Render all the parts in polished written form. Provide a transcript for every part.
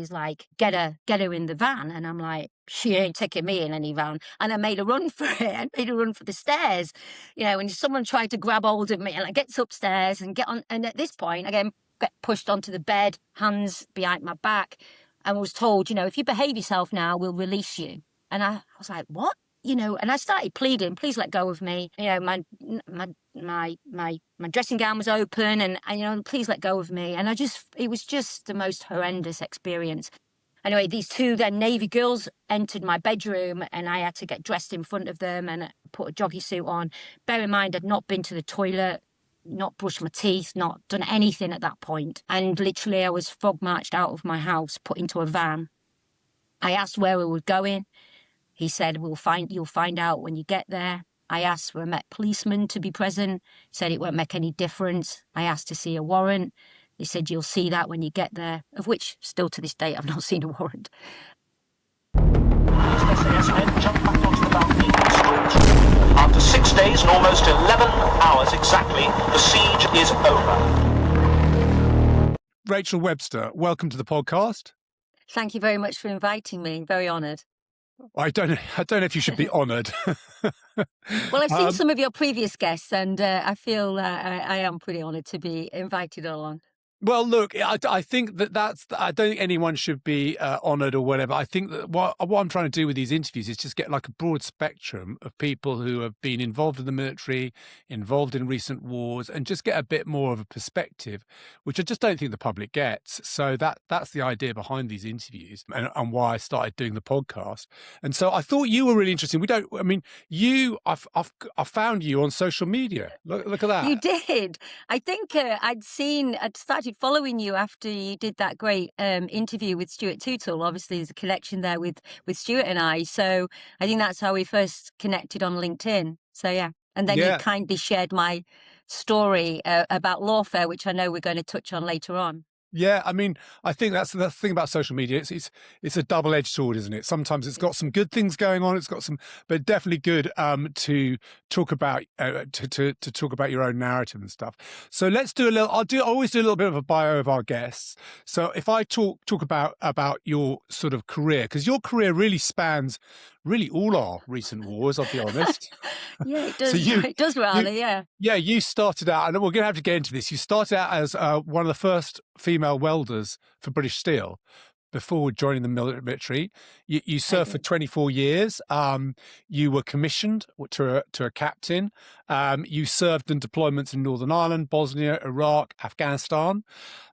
he's like, get her in the van. And I'm like, she ain't taking me in any van. And I made a run for it. I made a run for the stairs. When someone tried to grab hold of me, and I get upstairs and get on. And at this point, again, get pushed onto the bed, hands behind my back, and was told, if you behave yourself now, we'll release you. And I was like, what? And I started pleading, please let go of me. My dressing gown was open, and please let go of me. And it was just the most horrendous experience. Anyway, these two then Navy girls entered my bedroom, and I had to get dressed in front of them and put a jogging suit on. Bear in mind, I'd not been to the toilet, not brushed my teeth, not done anything at that point. And literally I was frog marched out of my house, put into a van. I asked where we were going. He said, you'll find out when you get there. I asked for a Met policeman to be present. Said it won't make any difference. I asked to see a warrant. They said, you'll see that when you get there, of which still to this day I've not seen a warrant. SAS men jumped back onto the balcony and stormed. After 6 days and almost 11 hours exactly, the siege is over. Rachel Webster, welcome to the podcast. Thank you very much for inviting me. Very honoured. I don't know if you should be honoured. Well, I've seen some of your previous guests, and I feel I am pretty honoured to be invited along. Well, look, I think I don't think anyone should be honoured or whatever. I think that what I'm trying to do with these interviews is just get like a broad spectrum of people who have been involved in the military, involved in recent wars, and just get a bit more of a perspective, which I just don't think the public gets. So that's the idea behind these interviews and why I started doing the podcast. And so I thought you were really interesting. I found you on social media. Look at that. You did. I think I'd started following you after you did that great interview with Stuart Tootle. Obviously, there's a connection there with Stuart and I. So I think that's how we first connected on LinkedIn. So, yeah. And then you kindly shared my story about Lawfare, which I know we're going to touch on later on. Yeah, I mean, I think that's the thing about social media. It's a double-edged sword, isn't it? Sometimes it's got some good things going on. It's got some, but definitely good to talk about to talk about your own narrative and stuff. So let's do a little. I always do a little bit of a bio of our guests. So if I talk about your sort of career, because your career really spans really all our recent wars, I'll be honest. Yeah, it does. It does rather, yeah. Yeah, you started out, and we're going to have to get into this. You started out as one of the first female welders for British Steel before joining the military. You served for 24 years. You were commissioned to a captain. You served in deployments in Northern Ireland, Bosnia, Iraq, Afghanistan.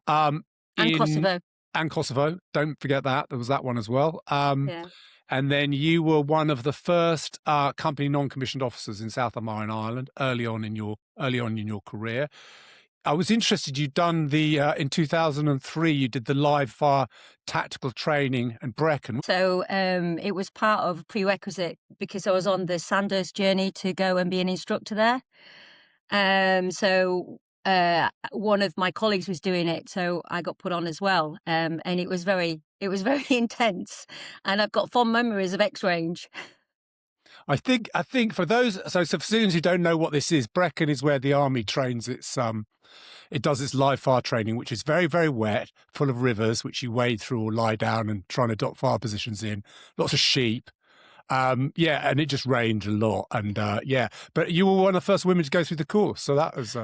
And Kosovo. And Kosovo. Don't forget that. There was that one as well. Yeah. And then you were one of the first company non-commissioned officers in South Ireland early on in your career. I was interested. You'd done in 2003. You did the live fire tactical training in Brecon. So it was part of prerequisite because I was on the Sandhurst journey to go and be an instructor there. So one of my colleagues was doing it, so I got put on as well. And it was very intense, and I've got fond memories of X-Range. I think for those, so for students who don't know what this is, Brecon is where the army trains it does its live fire training, which is very, very wet, full of rivers, which you wade through or lie down and try and adopt fire positions in. Lots of sheep. And it just rained a lot. And but you were one of the first women to go through the course. So that was...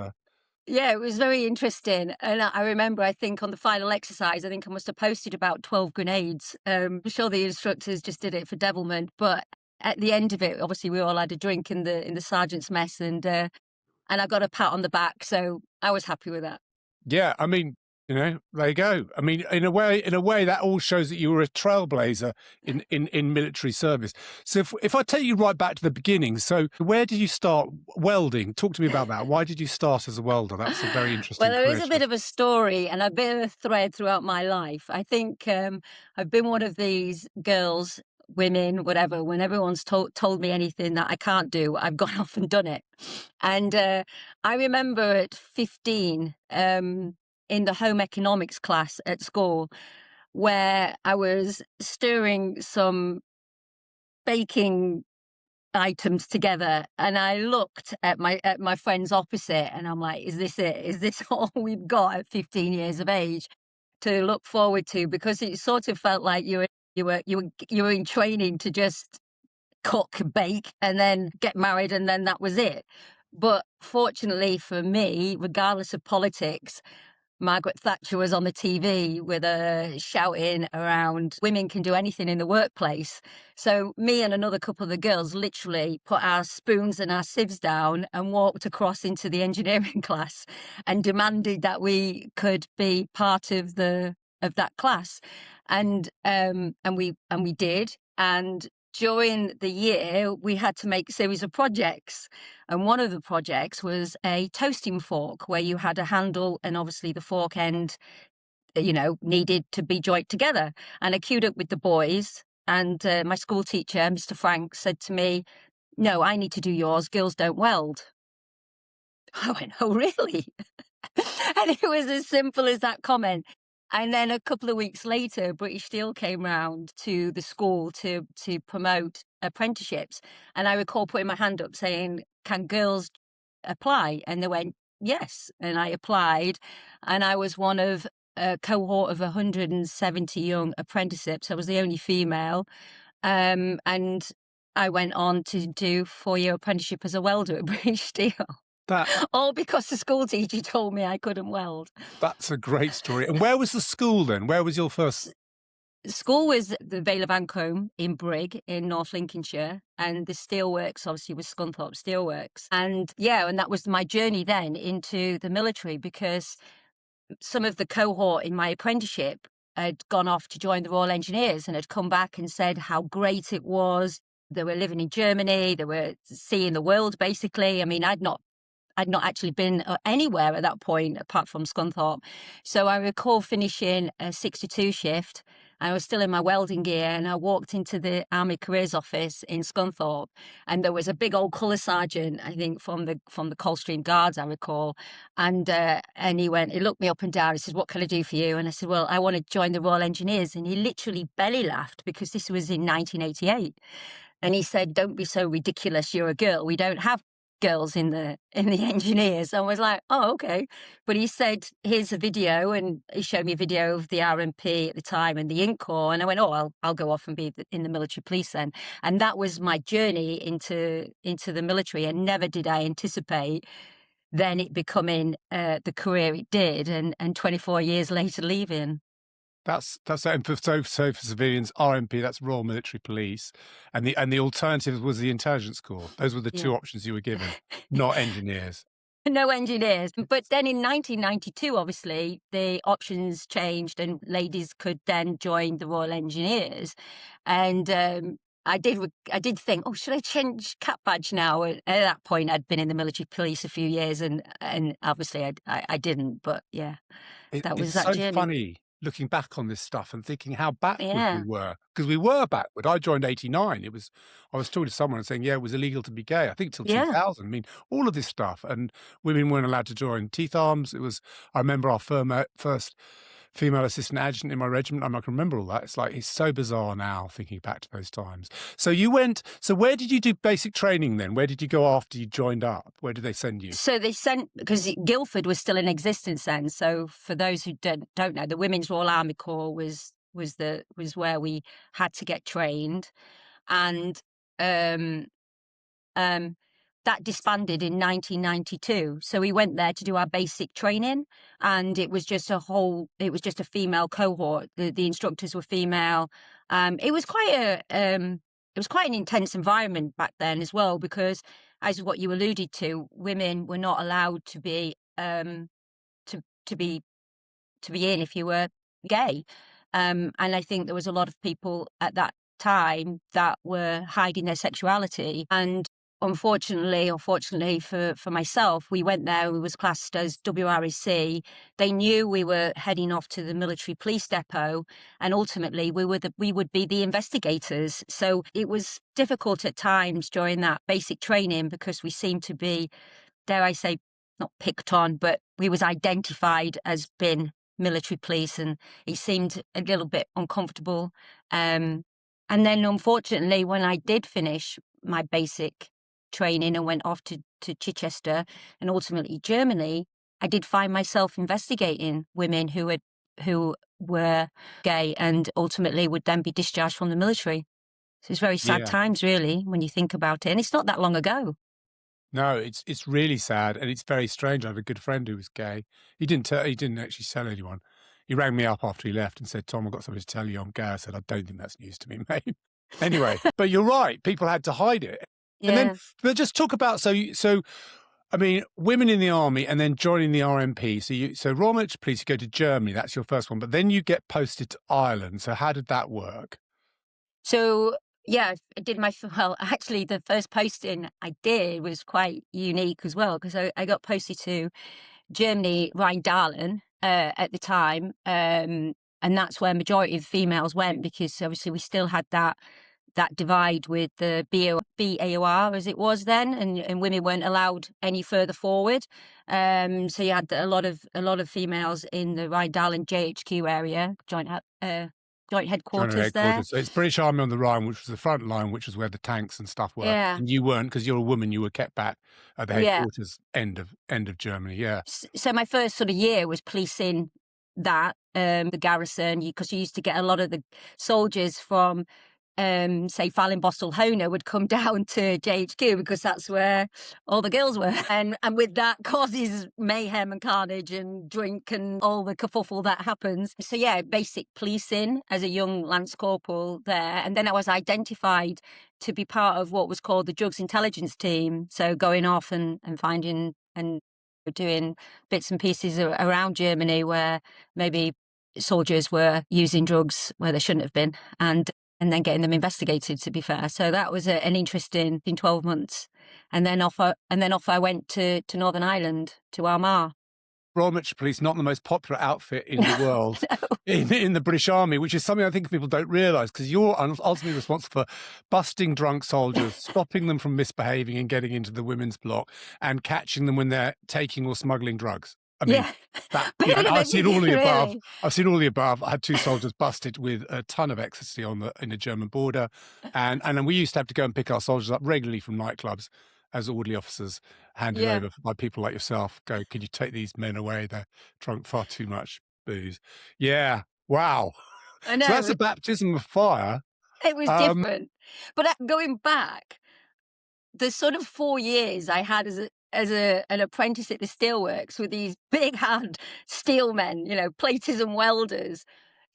Yeah, it was very interesting. And I remember, I think on the final exercise, I think I must have posted about 12 grenades. I'm sure the instructors just did it for devilment. But at the end of it, obviously, we all had a drink in the sergeant's mess, and I got a pat on the back. So I was happy with that. Yeah, I mean, there you go. I mean, in a way, that all shows that you were a trailblazer in military service. So if I take you right back to the beginning, so where did you start welding? Talk to me about that. Why did you start as a welder? That's a very interesting. Well, there is a bit of a story and a bit of a thread throughout my life. I think I've been one of these girls, women, whatever, when everyone's told me anything that I can't do, I've gone off and done it. And I remember at 15, in the home economics class at school, where I was stirring some baking items together, and I looked at my friends opposite, and I'm like, is this it? Is this all we've got at 15 years of age to look forward to, because it sort of felt like you were in training to just cook, bake, and then get married, and then that was it. But fortunately for me, regardless of politics, Margaret Thatcher was on the TV with her shouting around women can do anything in the workplace. So me and another couple of the girls literally put our spoons and our sieves down and walked across into the engineering class and demanded that we could be part of that class. And we did. And during the year, we had to make a series of projects. And one of the projects was a toasting fork, where you had a handle and obviously the fork end, needed to be joined together. And I queued up with the boys, and my school teacher, Mr. Frank, said to me, "No, I need to do yours. Girls don't weld." I went, "Oh, really?" And it was as simple as that comment. And then a couple of weeks later, British Steel came round to the school to promote apprenticeships. And I recall putting my hand up saying, "Can girls apply?" And they went, "Yes." And I applied, and I was one of a cohort of 170 young apprenticeships. I was the only female. And I went on to do 4-year apprenticeship as a welder at British Steel. That All because the school teacher told me I couldn't weld. That's a great story. And where was the school then? Where was your first? School was the Vale of Ancombe in Brigg in North Lincolnshire, and the steelworks obviously was Scunthorpe Steelworks. And and that was my journey then into the military, because some of the cohort in my apprenticeship had gone off to join the Royal Engineers and had come back and said how great it was. They were living in Germany, they were seeing the world basically. I mean, I'd not actually been anywhere at that point apart from Scunthorpe. So I recall finishing a 6 to 2 shift. I was still in my welding gear, and I walked into the Army Careers Office in Scunthorpe, and there was a big old colour sergeant, I think from the Coldstream Guards, I recall. And he looked me up and down. He said, "What can I do for you?" And I said, "Well, I want to join the Royal Engineers." And he literally belly laughed, because this was in 1988. And he said, "Don't be so ridiculous. You're a girl. We don't have girls in the engineers." I was like, "Oh, okay." But he said, "Here's a video," and he showed me a video of the RMP at the time and the Inc Corps, and I went, "Oh, I'll go off and be in the military police then." And that was my journey into the military. And never did I anticipate then it becoming the career it did, and 24 years later leaving. That's and for civilians, RMP, that's Royal Military Police, and the alternative was the Intelligence Corps. Those were the two options you were given, not engineers. No engineers. But then in 1992, obviously, the options changed and ladies could then join the Royal Engineers. And I did think, oh, should I change cap badge now? And at that point, I'd been in the military police a few years, and obviously I didn't. But yeah, that was It's that so journey. funny looking back on this stuff and thinking how backward Yeah. we were, because we were backward. I joined 89. I was talking to someone and saying, yeah, it was illegal to be gay, I think till Yeah. 2000. I mean, all of this stuff, and women weren't allowed to join teeth arms. I remember our first female assistant adjutant in my regiment. I can remember all that. It's so bizarre now thinking back to those times. So where did you do basic training then? Where did you go after you joined up? Where did they send you? So they sent, because Guildford was still in existence then. So for those who don't know, the Women's Royal Army Corps was where we had to get trained. And that disbanded in 1992. So we went there to do our basic training, and it was just a female cohort. The instructors were female. It was quite an intense environment back then as well, because as what you alluded to, women were not allowed to be to be in if you were gay. And I think there was a lot of people at that time that were hiding their sexuality. And unfortunately for myself, we went there, we was classed as WREC. They knew we were heading off to the military police depot, and ultimately we would be the investigators. So it was difficult at times during that basic training, because we seemed to be, dare I say, not picked on, but we was identified as being military police, and it seemed a little bit uncomfortable. And then unfortunately, when I did finish my basic training and went off to Chichester and ultimately Germany, I did find myself investigating women who had who were gay and ultimately would then be discharged from the military. So it's very sad Yeah. times, really, when you think about it. And it's not that long ago. No, it's really sad, and it's very strange. I have a good friend who was gay. He didn't actually tell anyone. He rang me up after he left and said, "Tom, I've got something to tell you. I'm gay." I said, "I don't think that's news to me, mate." Anyway, but you're right. People had to hide it. And then, Yeah. but just talk about, so I mean, women in the army and then joining the RMP. So Royal Military Police, you go to Germany. That's your first one, but then you get posted to Ireland. So how did that work? So, yeah, I did well, actually, the first posting I did was quite unique as well, because I got posted to Germany, Rhein-Dahlen, at the time. And that's where majority of the females went, because obviously we still had that divide with the BAOR as it was then, and women weren't allowed any further forward. So you had a lot of females in the Rhein-Dahlen JHQ area, joint General headquarters there. headquarters. So it's British Army on the Rhine, which was the front line, which was where the tanks and stuff were. Yeah. And you weren't, because you're a woman. You were kept back at the Yeah. headquarters end of Germany. Yeah. So my first sort of year was policing that, the garrison, because you used to get a lot of the soldiers from, say, Fallinbostel-Hona would come down to JHQ because that's where all the girls were. And with that causes mayhem and carnage and drink and all the kerfuffle that happens. So yeah, basic policing as a young lance corporal there. And then I was identified to be part of what was called the drugs intelligence team. So going off and finding and doing bits and pieces around Germany where maybe soldiers were using drugs where they shouldn't have been, and then getting them investigated, to be fair. So that was an interesting 12 months. And then off I went to Northern Ireland, to Armagh. Royal Military Police, not the most popular outfit in the world, in the British Army, which is something I think people don't realise, because you're ultimately responsible for busting drunk soldiers, stopping them from misbehaving and getting into the women's block, and catching them when they're taking or smuggling drugs. I mean, I've seen all the above. Really? I've seen all the above. I had 2 soldiers busted with a ton of ecstasy in the German border, and then we used to have to go and pick our soldiers up regularly from nightclubs as orderly officers, handed over by people like yourself. Go, could you take these men away? They're drunk far too much booze. Yeah, wow. I know. So that's a baptism of fire. It was different. But going back, the sort of 4 years I had as an apprentice at the steelworks with these big hand steel men, platers and welders,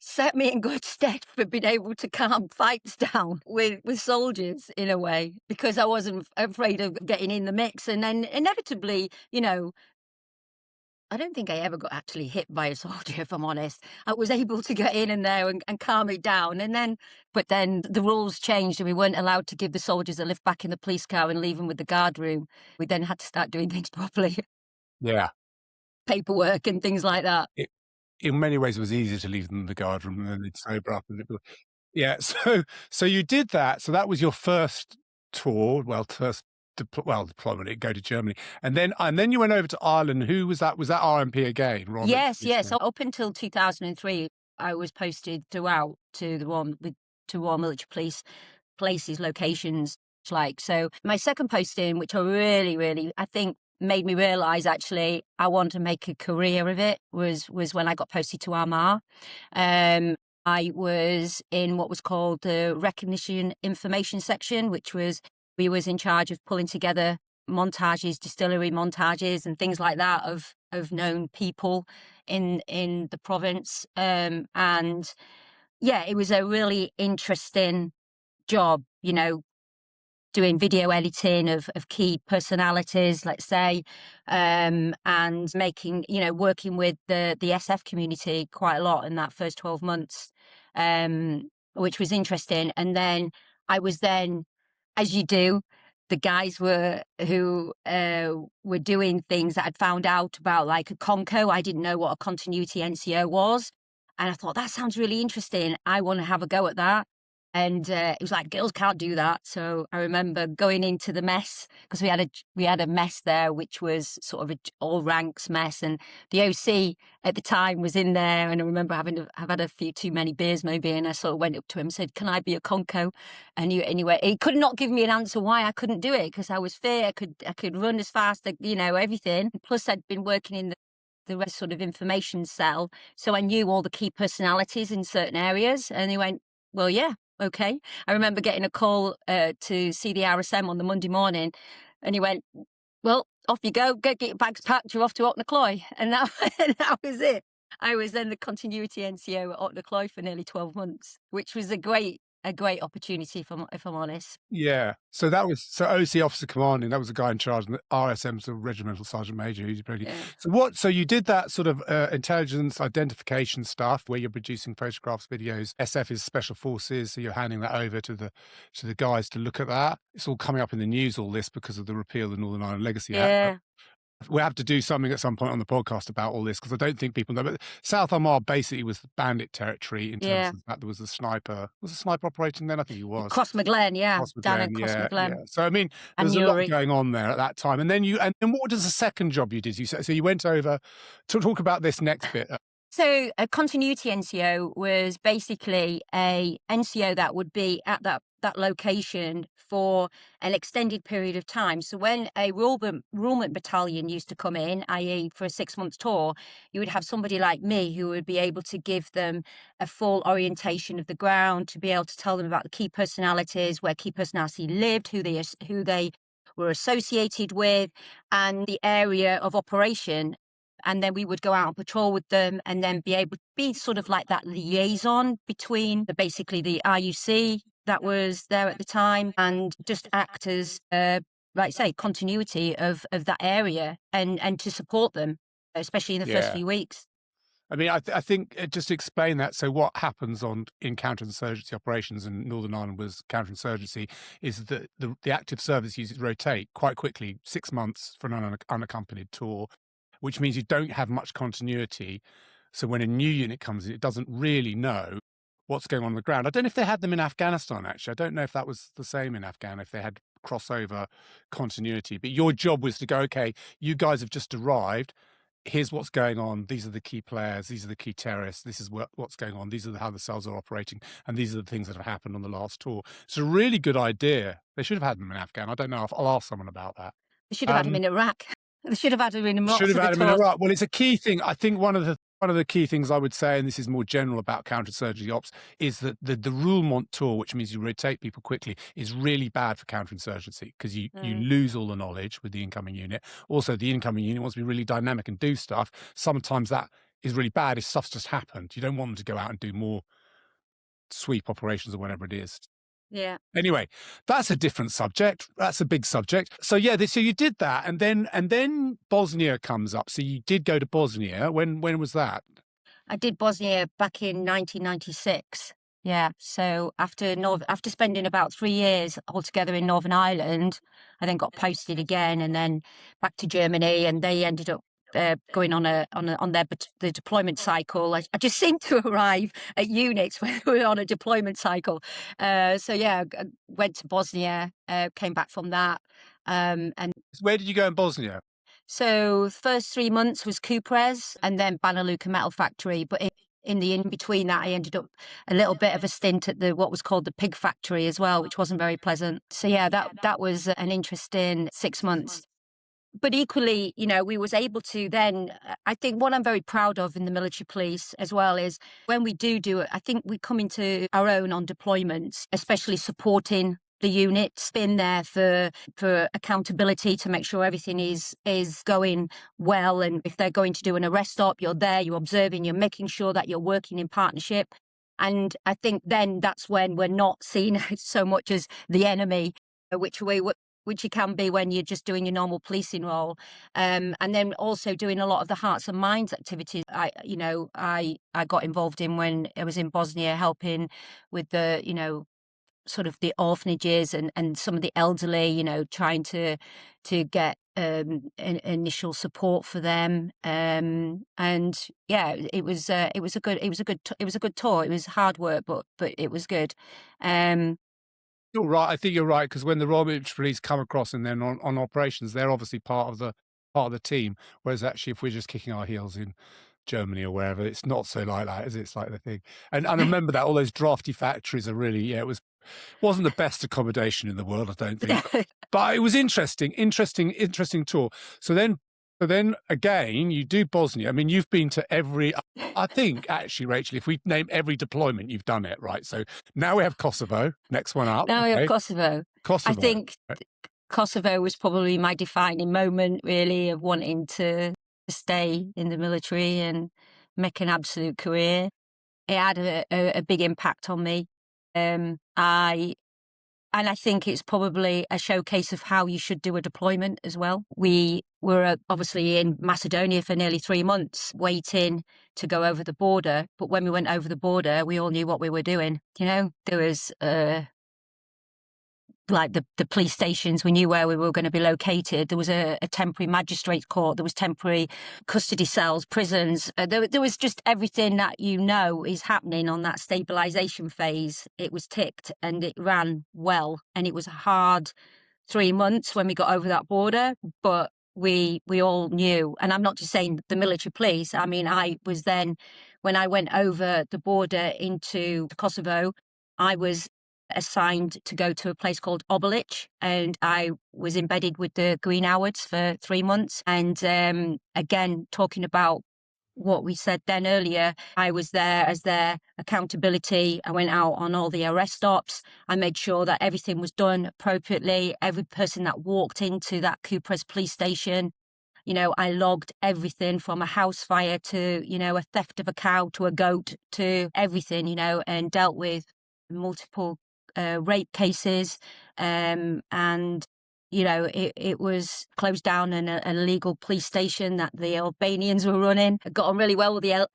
set me in good stead for being able to calm fights down with soldiers in a way, because I wasn't afraid of getting in the mix. And then inevitably, I don't think I ever got actually hit by a soldier, if I'm honest. I was able to get in and there and calm it down. But then the rules changed and we weren't allowed to give the soldiers a lift back in the police car and leave them with the guard room. We then had to start doing things properly. Yeah. Paperwork and things like that. In many ways, it was easier to leave them in the guard room, and then they'd sober up. Yeah. So you did that. So that was your first tour. Well, deployment. Go to Germany, and then you went over to Ireland. Who was that? Was that RMP again? Yes. So up until 2003, I was posted throughout to Royal Military Police places, locations. So my second posting, which I really, really, I think made me realise actually I want to make a career of it, was when I got posted to Armagh. I was in what was called the Recognition Information Section, we was in charge of pulling together montages, distillery montages and things like that of known people in the province. And yeah, it was a really interesting job, doing video editing of key personalities, let's say, and making, working with the SF community quite a lot in that first 12 months, which was interesting. And then I was as you do, the guys who were doing things that I'd found out about, like a Conco. I didn't know what a continuity NCO was. And I thought, that sounds really interesting. I want to have a go at that. And it was like, girls can't do that. So I remember going into the mess, because we had a mess there, which was sort of an all ranks mess. And the OC at the time was in there. And I remember I've had a few too many beers maybe. And I sort of went up to him and said, can I be a Conco? And anyway, he could not give me an answer why I couldn't do it, because I was fit. I could run as fast, everything. Plus I'd been working in the rest sort of information cell. So I knew all the key personalities in certain areas. And he went, well, yeah, okay. I remember getting a call to see the RSM on the Monday morning. And he went, well, off you go, get your bags packed, you're off to Ottnacloy. And that, that was it. I was then the continuity NCO at Ottnacloy for nearly 12 months, which was a great opportunity, if I'm honest. Yeah. So that was OC officer commanding. That was the guy in charge, and the RSM's a regimental sergeant major. Who's pretty. Yeah. So you did that sort of intelligence identification stuff where you're producing photographs, videos. SF is special forces, so you're handing that over to the guys to look at that. It's all coming up in the news, all this, because of the repeal of the Northern Ireland Legacy Act. Yeah. We have to do something at some point on the podcast about all this, because I don't think people know. But South Armagh basically was the bandit territory in terms of that. There was a sniper. Was a sniper operating then? I think he was. Crossmaglen, yeah. Crossmaglen, Down in Crossmaglen. Yeah. So I mean, there was a lot going on there at that time. And then what was the second job you did? So you went over to talk about this next bit. So a continuity NCO was basically a NCO that would be at that location for an extended period of time. So when a rulement battalion used to come in, i.e. for a 6-month tour, you would have somebody like me who would be able to give them a full orientation of the ground, to be able to tell them about the key personalities, where key personality lived, who they were associated with, and the area of operation. And then we would go out on patrol with them, and then be able to be sort of like that liaison between basically the RUC that was there at the time, and just act as, like I say, continuity of that area, and to support them, especially in the first few weeks. I mean, I think just to explain that. So what happens in counterinsurgency operations, and Northern Ireland was counterinsurgency, is that the active service units rotate quite quickly, 6 months for an unaccompanied tour, which means you don't have much continuity. So when a new unit comes in, it doesn't really know what's going on the ground. I don't know if they had them in Afghanistan, actually. I don't know if that was the same in Afghan, if they had crossover continuity. But your job was to go, okay, you guys have just arrived. Here's what's going on. These are the key players. These are the key terrorists. This is what's going on. These are how the cells are operating. And these are the things that have happened on the last tour. It's a really good idea. They should have had them in Afghan. I don't know. I'll ask someone about that. They should have had them in Iraq. They should have had them in Iraq. Should have had them in Iraq. Well, it's a key thing. I think one of the key things I would say, and this is more general about counterinsurgency ops, is that the roulement tour, which means you rotate people quickly, is really bad for counterinsurgency, because you lose all the knowledge with the incoming unit. Also, the incoming unit wants to be really dynamic and do stuff. Sometimes that is really bad if stuff's just happened. You don't want them to go out and do more sweep operations or whatever it is. Yeah. Anyway, that's a different subject. That's a big subject. So yeah, so you did that, and then Bosnia comes up. So you did go to Bosnia. When was that? I did Bosnia back in 1996. Yeah. So after spending about 3 years altogether in Northern Ireland, I then got posted again, and then back to Germany, and they ended up going on the deployment cycle. I just seemed to arrive at units when we were on a deployment cycle. So yeah, I went to Bosnia, came back from that. And where did you go in Bosnia? So first 3 months was Kupres, and then Banja Luka Metal Factory. But in between that, I ended up a little bit of a stint at what was called the pig factory as well, which wasn't very pleasant. So yeah, that was an interesting 6 months. But equally, we was able to then, I think what I'm very proud of in the military police as well is when we do it, I think we come into our own on deployments, especially supporting the units, been there for accountability to make sure everything is going well. And if they're going to do an arrest stop, you're there, you're observing, you're making sure that you're working in partnership. And I think then that's when we're not seen so much as the enemy, which you can be when you're just doing your normal policing role. And then also doing a lot of the hearts and minds activities I got involved in when I was in Bosnia, helping with the, sort of the orphanages and some of the elderly, trying to get initial support for them. And yeah, it was a good tour. It was hard work, but it was good. You're right. I think you're right, because when the Royal Military Police come across and then on operations, they're obviously part of the team. Whereas actually, if we're just kicking our heels in Germany or wherever, it's not so like that, is it? It's like the thing. And I remember that all those drafty factories are really, it wasn't the best accommodation in the world, I don't think. But it was interesting tour. So then So then again, you do Bosnia. I mean, you've been to every, I think actually, Rachel, if we name every deployment, you've done it, right? So now we have Kosovo, next one up. Now we have Okay. Kosovo. I Kosovo. think Kosovo was probably my defining moment, really, of wanting to stay in the military and make an absolute career. It had a big impact on me. I think it's probably a showcase of how you should do a deployment as well. We were obviously in Macedonia for nearly 3 months waiting to go over the border. But when we went over the border, we all knew what we were doing. You know, there was like the police stations, we knew where we were going to be located. There was a temporary magistrates court. There was temporary custody cells, prisons. There was just everything that you know is happening on that stabilisation phase. It was ticked and it ran well. And it was a hard 3 months when we got over that border, but we all knew. And I'm not just saying the military police. I mean, I was then, when I went over the border into Kosovo, I was assigned to go to a place called Obelich, and I was embedded with the Green Howards for 3 months. And again, talking about what we said then earlier, I was there as their accountability. I went out on all the arrest stops. I made sure that everything was done appropriately. Every person that walked into that Kupres police station, you know, I logged everything from a house fire to, you know, a theft of a cow to a goat to everything, you know, and dealt with multiple rape cases. And you know, it was closed down an illegal police station that the Albanians were running. I got on really well with the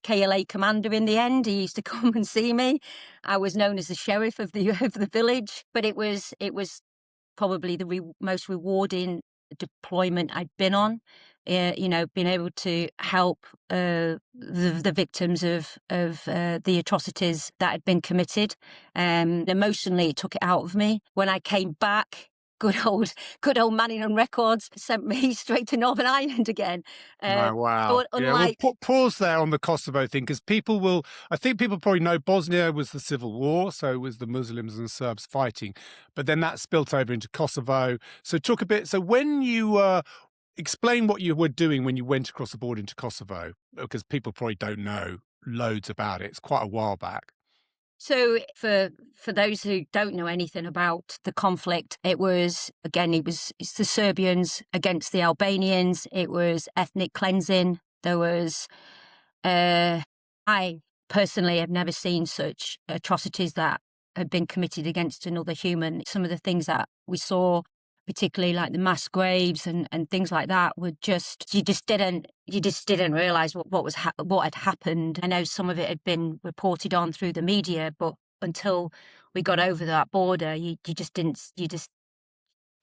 KLA commander in the end. He used to come and see me. I was known as the sheriff of the village, but it was probably the most rewarding deployment I'd been on. You know, being able to help the victims of the atrocities that had been committed. Emotionally, it took it out of me. When I came back, good old Manning on Records sent me straight to Northern Ireland again. Wow. But unlike... Yeah, we'll pause there on the Kosovo thing, because I think people probably know Bosnia was the civil war, so it was the Muslims and Serbs fighting, but then that spilt over into Kosovo. So talk a bit, so when you explain what you were doing when you went across the border into Kosovo, because people probably don't know loads about it. It's quite a while back. So for those who don't know anything about the conflict, it's the Serbians against the Albanians. It was ethnic cleansing. There was, I personally have never seen such atrocities that had been committed against another human. Some of the things that we saw, particularly like the mass graves and things like that, were just, you just didn't realize what had happened. I know some of it had been reported on through the media, but until we got over that border, you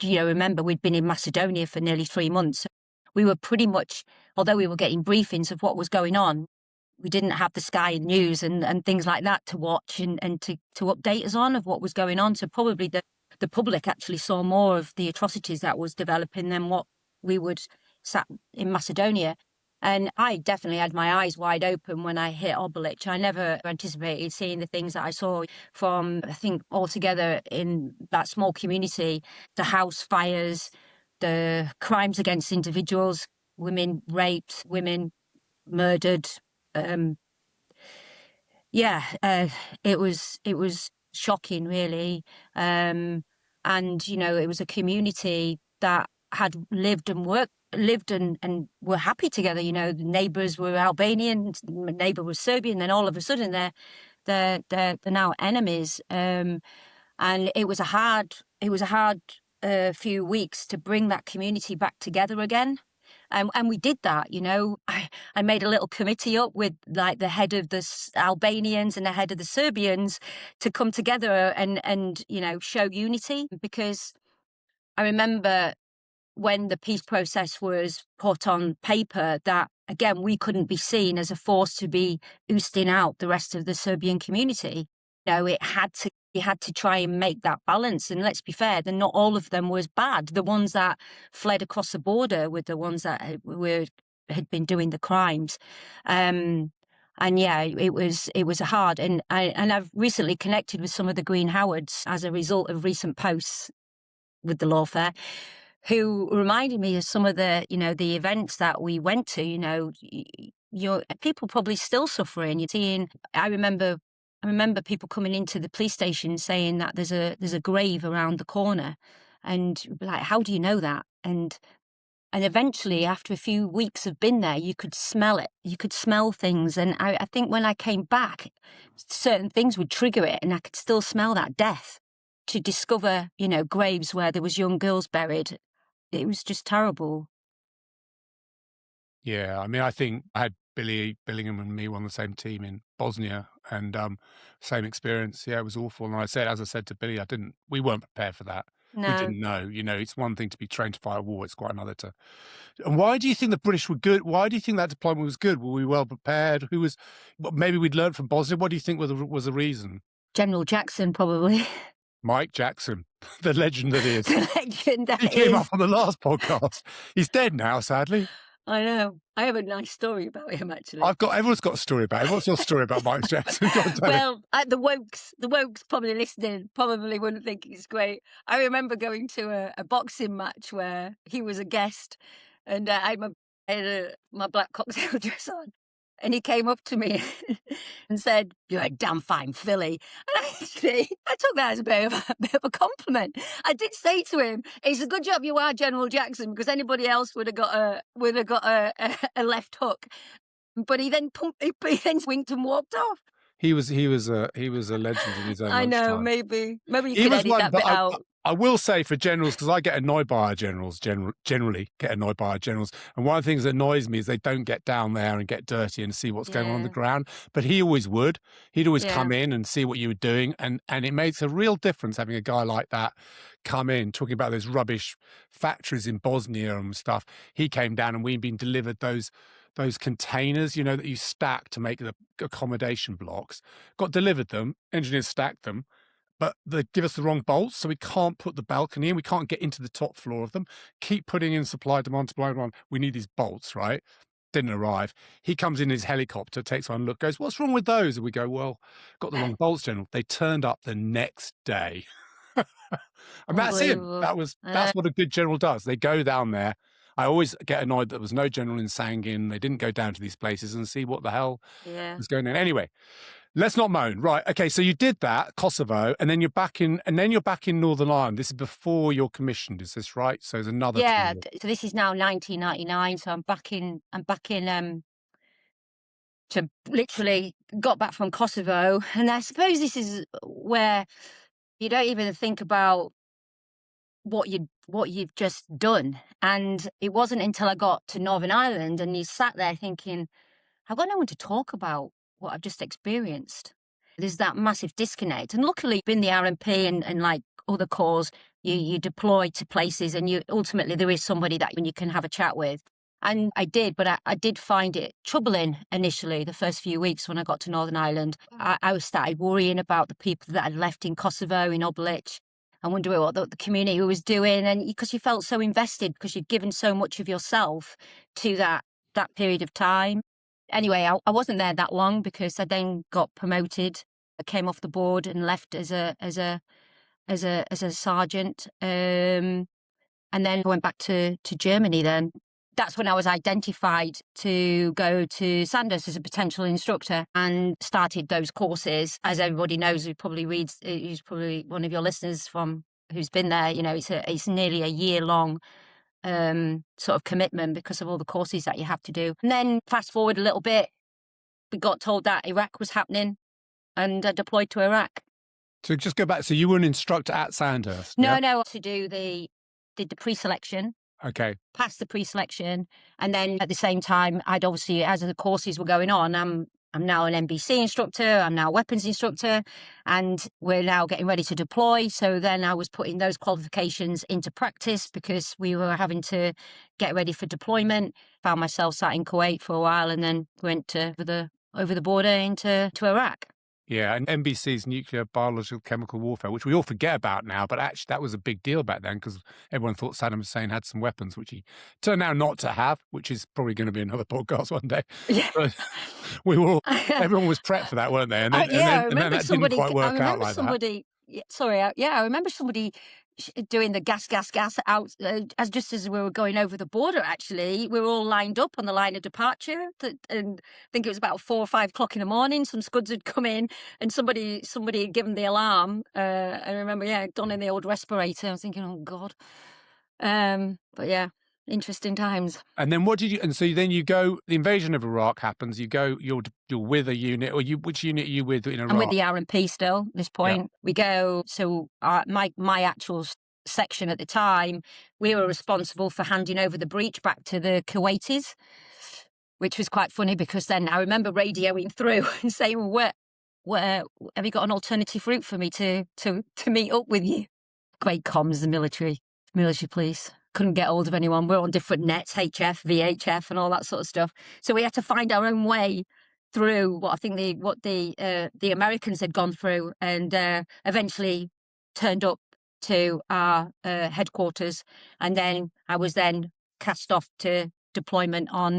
know, remember we'd been in Macedonia for nearly 3 months. We were pretty much, although we were getting briefings of what was going on, we didn't have the Sky News and things like that to watch and to update us on of what was going on. So probably the public actually saw more of the atrocities that was developing than what we would sat in Macedonia. And I definitely had my eyes wide open when I hit Obelich. I never anticipated seeing the things that I saw from, I think, altogether in that small community, the house fires, the crimes against individuals, women raped, women murdered. It was shocking, really. And, you know, it was a community that had lived and were happy together. You know, the neighbours were Albanian, the neighbour was Serbian, then all of a sudden they're now enemies. And it was a hard few weeks to bring that community back together again. And we did that, you know. I made a little committee up with like the head of the Albanians and the head of the Serbians to come together and you know, show unity, because I remember when the peace process was put on paper that, again, we couldn't be seen as a force to be oosting out the rest of the Serbian community. You know, we had to try and make that balance. And let's be fair, not all of them was bad. The ones that fled across the border were the ones that had been doing the crimes. And yeah, it was hard. And I've recently connected with some of the Green Howards as a result of recent posts with the Lawfare. who reminded me of some of the, the events that we went to. People probably still suffering. You're seeing. I remember people coming into the police station saying that there's a grave around the corner, and like, how do you know that? And eventually, after a few weeks of being there, you could smell it. You could smell things. And I think when I came back, certain things would trigger it, and I could still smell that death. To discover, graves where there was young girls buried, it was just terrible. Yeah, I mean, I think I had Billy Billingham and me on the same team in Bosnia, and same experience. Yeah, it was awful. And as I said to Billy, we weren't prepared for that. We No, didn't know. It's one thing to be trained to fight a war; it's quite another to. And why do you think the British were good? Why do you think that deployment was good? Were we well prepared? Maybe we'd learned from Bosnia. What do you think was the reason? General Jackson, probably. Mike Jackson, the legend that is. The legend that He came is. up on the last podcast. He's dead now, sadly. I know. I have a nice story about him, actually. Everyone's got a story about him. What's your story about Mike Jackson? Go on, tell me. Well, the wokes probably listening probably wouldn't think it's great. I remember going to a boxing match where he was a guest, and I had my black cocktail dress on, and he came up to me and said, "You're a damn fine filly." And actually, I took that as a bit of a compliment. I did say to him, "It's a good job you are General Jackson, because anybody else would have got a left hook." But he then he then winked and walked off. He was a legend in his own. I know, lunchtime. maybe you He could was edit one, that but bit out. I will say for generals, because I get annoyed by our generals. Generally get annoyed by our generals, and one of the things that annoys me is they don't get down there and get dirty and see what's going on the Yeah. ground. But he always would. He'd always Yeah. come in and see what you were doing, and it makes a real difference having a guy like that come in, talking about those rubbish factories in Bosnia and stuff. He came down, and we'd been delivered those containers, that you stack to make the accommodation blocks. Got delivered them, engineers stacked them, but they give us the wrong bolts, so we can't put the balcony in. We can't get into the top floor of them. Keep putting in supply, demand. We need these bolts, right? Didn't arrive. He comes in his helicopter, takes one look, goes, "What's wrong with those?" And we go, "Well, got the wrong bolts, General." They turned up the next day. And that's him. Unbelievable. That's what a good general does. They go down there. I always get annoyed that there was no general in Sangin. They didn't go down to these places and see what the hell Yeah. was going on. Anyway, let's not moan. Right. Okay. So you did that, Kosovo, and then you're back in Northern Ireland. This is before you're commissioned. Is this right? So there's another. Yeah. 2 years. So this is now 1999. So I'm back in. To literally got back from Kosovo, and I suppose this is where you don't even think about what you've just done. And it wasn't until I got to Northern Ireland and you sat there thinking, I've got no one to talk about what I've just experienced. There's that massive disconnect. And luckily, being the RMP and like other corps, you deploy to places, and you ultimately there is somebody that you can have a chat with. And I did, but I did find it troubling initially, the first few weeks when I got to Northern Ireland. I started worrying about the people that had left in Kosovo, in Obilic. I wonder what the community was doing, and because you felt so invested, because you'd given so much of yourself to that period of time. Anyway, I wasn't there that long, because I then got promoted. I came off the board and left as a sergeant, and then I went back to Germany. Then that's when I was identified to go to Sandhurst as a potential instructor, and started those courses. As everybody knows, who's probably one of your listeners who's been there. It's nearly a year-long sort of commitment because of all the courses that you have to do. And then fast forward a little bit, we got told that Iraq was happening, and I deployed to Iraq. So just go back. So you were an instructor at Sandhurst? No, yeah? no, to do did the pre-selection. Okay. Passed the pre-selection, and then at the same time, I'd obviously, as the courses were going on, I'm now an NBC instructor, I'm now a weapons instructor, and we're now getting ready to deploy. So then I was putting those qualifications into practice, because we were having to get ready for deployment. Found myself sat in Kuwait for a while, and then went over the border into Iraq. Yeah, and NBC's nuclear, biological, chemical warfare, which we all forget about now, but actually that was a big deal back then, because everyone thought Saddam Hussein had some weapons, which he turned out not to have, which is probably going to be another podcast one day. Yeah. But everyone was prepped for that, weren't they? And then, I and then that didn't quite work out like that. I remember somebody doing the gas out as we were going over the border. Actually, we were all lined up on the line of departure, and I think it was about 4 or 5 o'clock in the morning. Some scuds had come in, and somebody had given the alarm. I remember, donning the old respirator. I was thinking, oh God. But yeah, interesting times. And then what did you? And so then you go. The invasion of Iraq happens. You go. You're with a unit, or which unit are you with in Iraq? I'm with the RMP still. At this point, we go. So my actual section at the time, we were responsible for handing over the breach back to the Kuwaitis, which was quite funny because then I remember radioing through and saying, "Where have you got an alternative route for me to meet up with you?" Great comms, the military police. Couldn't get hold of anyone. We're on different nets, HF, VHF, and all that sort of stuff. So we had to find our own way through what the Americans had gone through, and eventually turned up to our headquarters. And then I was cast off to deployment on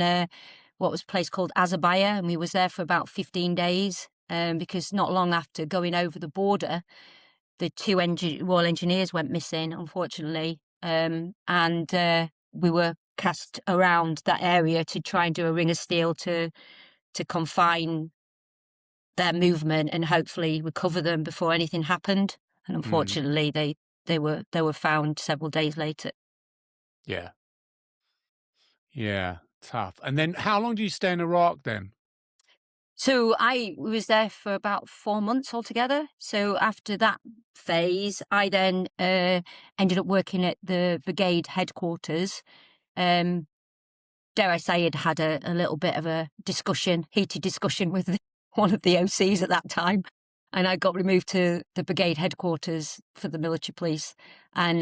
what was a place called Azabaya, and we was there for about 15 days because not long after going over the border, the 2 Royal Engineers went missing, unfortunately. And we were cast around that area to try and do a ring of steel to confine their movement and hopefully recover them before anything happened. And unfortunately, they were found several days later. Yeah, tough. And then, how long do you stay in Iraq then? So I was there for about 4 months altogether. So after that phase, I then ended up working at the brigade headquarters. Dare I say, had a little bit of a heated discussion with one of the OCs at that time. And I got removed to the brigade headquarters for the military police. And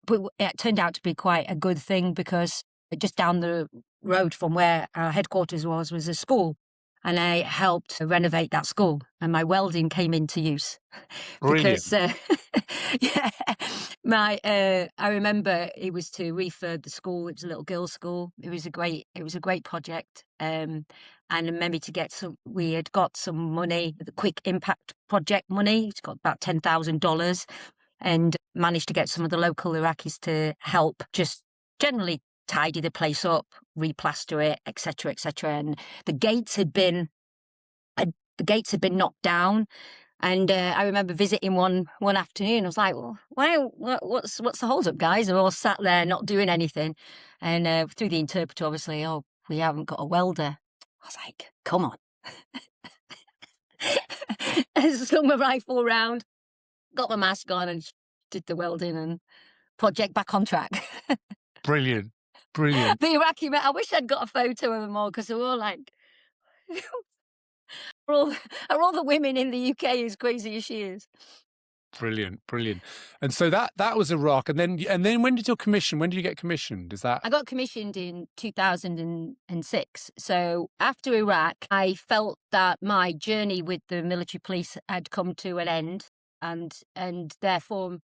but it turned out to be quite a good thing because just down the road from where our headquarters was a school. And I helped renovate that school, and my welding came into use. Brilliant. Because, I remember it was to refurb the school. It was a little girls' school. It was a great project. And I remember we had got some money, the quick impact project money. It's got about $10,000, and managed to get some of the local Iraqis to help just generally tidy the place up, replaster it, etc., etc. And the gates had been knocked down. And I remember visiting one afternoon. I was like, "Well, what's the hold up, guys?" They're all sat there not doing anything. And through the interpreter, obviously, "Oh, we haven't got a welder." I was like, "Come on!" I slung my rifle around, got my mask on, and did the welding, and project back on track. Brilliant. Brilliant. The Iraqi men, I wish I'd got a photo of them all because they were all like, are all the women in the UK as crazy as she is? Brilliant. Brilliant. And so that was Iraq. And then when did you get commissioned? I got commissioned in 2006. So after Iraq, I felt that my journey with the military police had come to an end, and therefore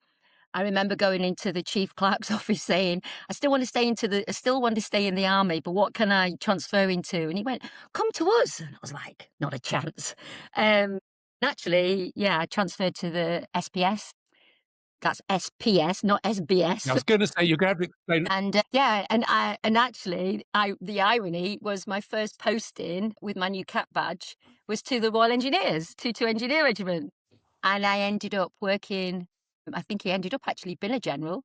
I remember going into the chief clerk's office saying, I still want to stay in the army, but what can I transfer into? And he went, "Come to us." And I was like, not a chance. Naturally, I transferred to the SPS. That's SPS, not SBS. I was going to say, you're going to have to explain. And actually, the irony was my first posting with my new cap badge was to the Royal Engineers, 22 Engineer Regiment. And I ended up working, I think he ended up actually being a general.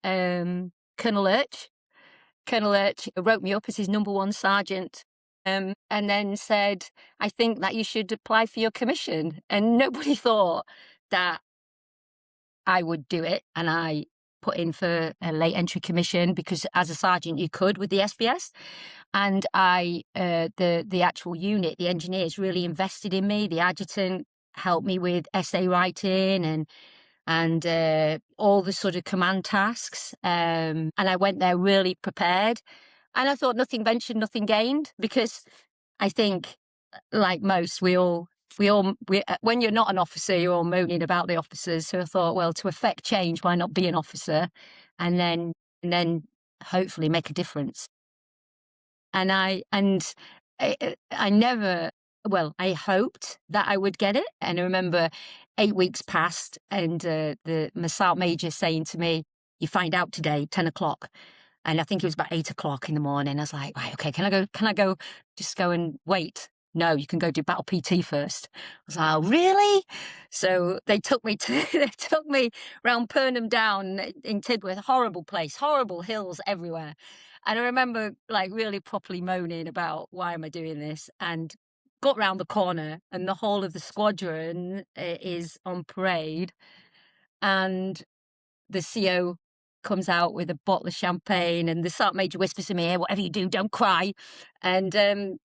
Colonel Lurch wrote me up as his #1 sergeant, and then said, "I think that you should apply for your commission." And nobody thought that I would do it. And I put in for a late entry commission because as a sergeant you could with the SBS. And the actual unit, the engineers, really invested in me. The adjutant helped me with essay writing and all the sort of command tasks. And I went there really prepared. And I thought nothing ventured, nothing gained, because I think, like most, we when you're not an officer, you're all moaning about the officers. So I thought, well, to affect change, why not be an officer, and then hopefully make a difference. And I never well, I hoped that I would get it. And I remember 8 weeks passed and my sergeant major saying to me, you find out today, 10 o'clock. And I think it was about 8 o'clock in the morning. I was like, right, okay, can I go, just go and wait? No, you can go do battle PT first. I was like, oh, really? So they took me round Purnham Down in Tidworth, horrible place, horrible hills everywhere. And I remember like really properly moaning about why am I doing this? And got round the corner and the whole of the squadron is on parade. And the CO comes out with a bottle of champagne, and the sergeant major whispers to me, hey, whatever you do, don't cry. And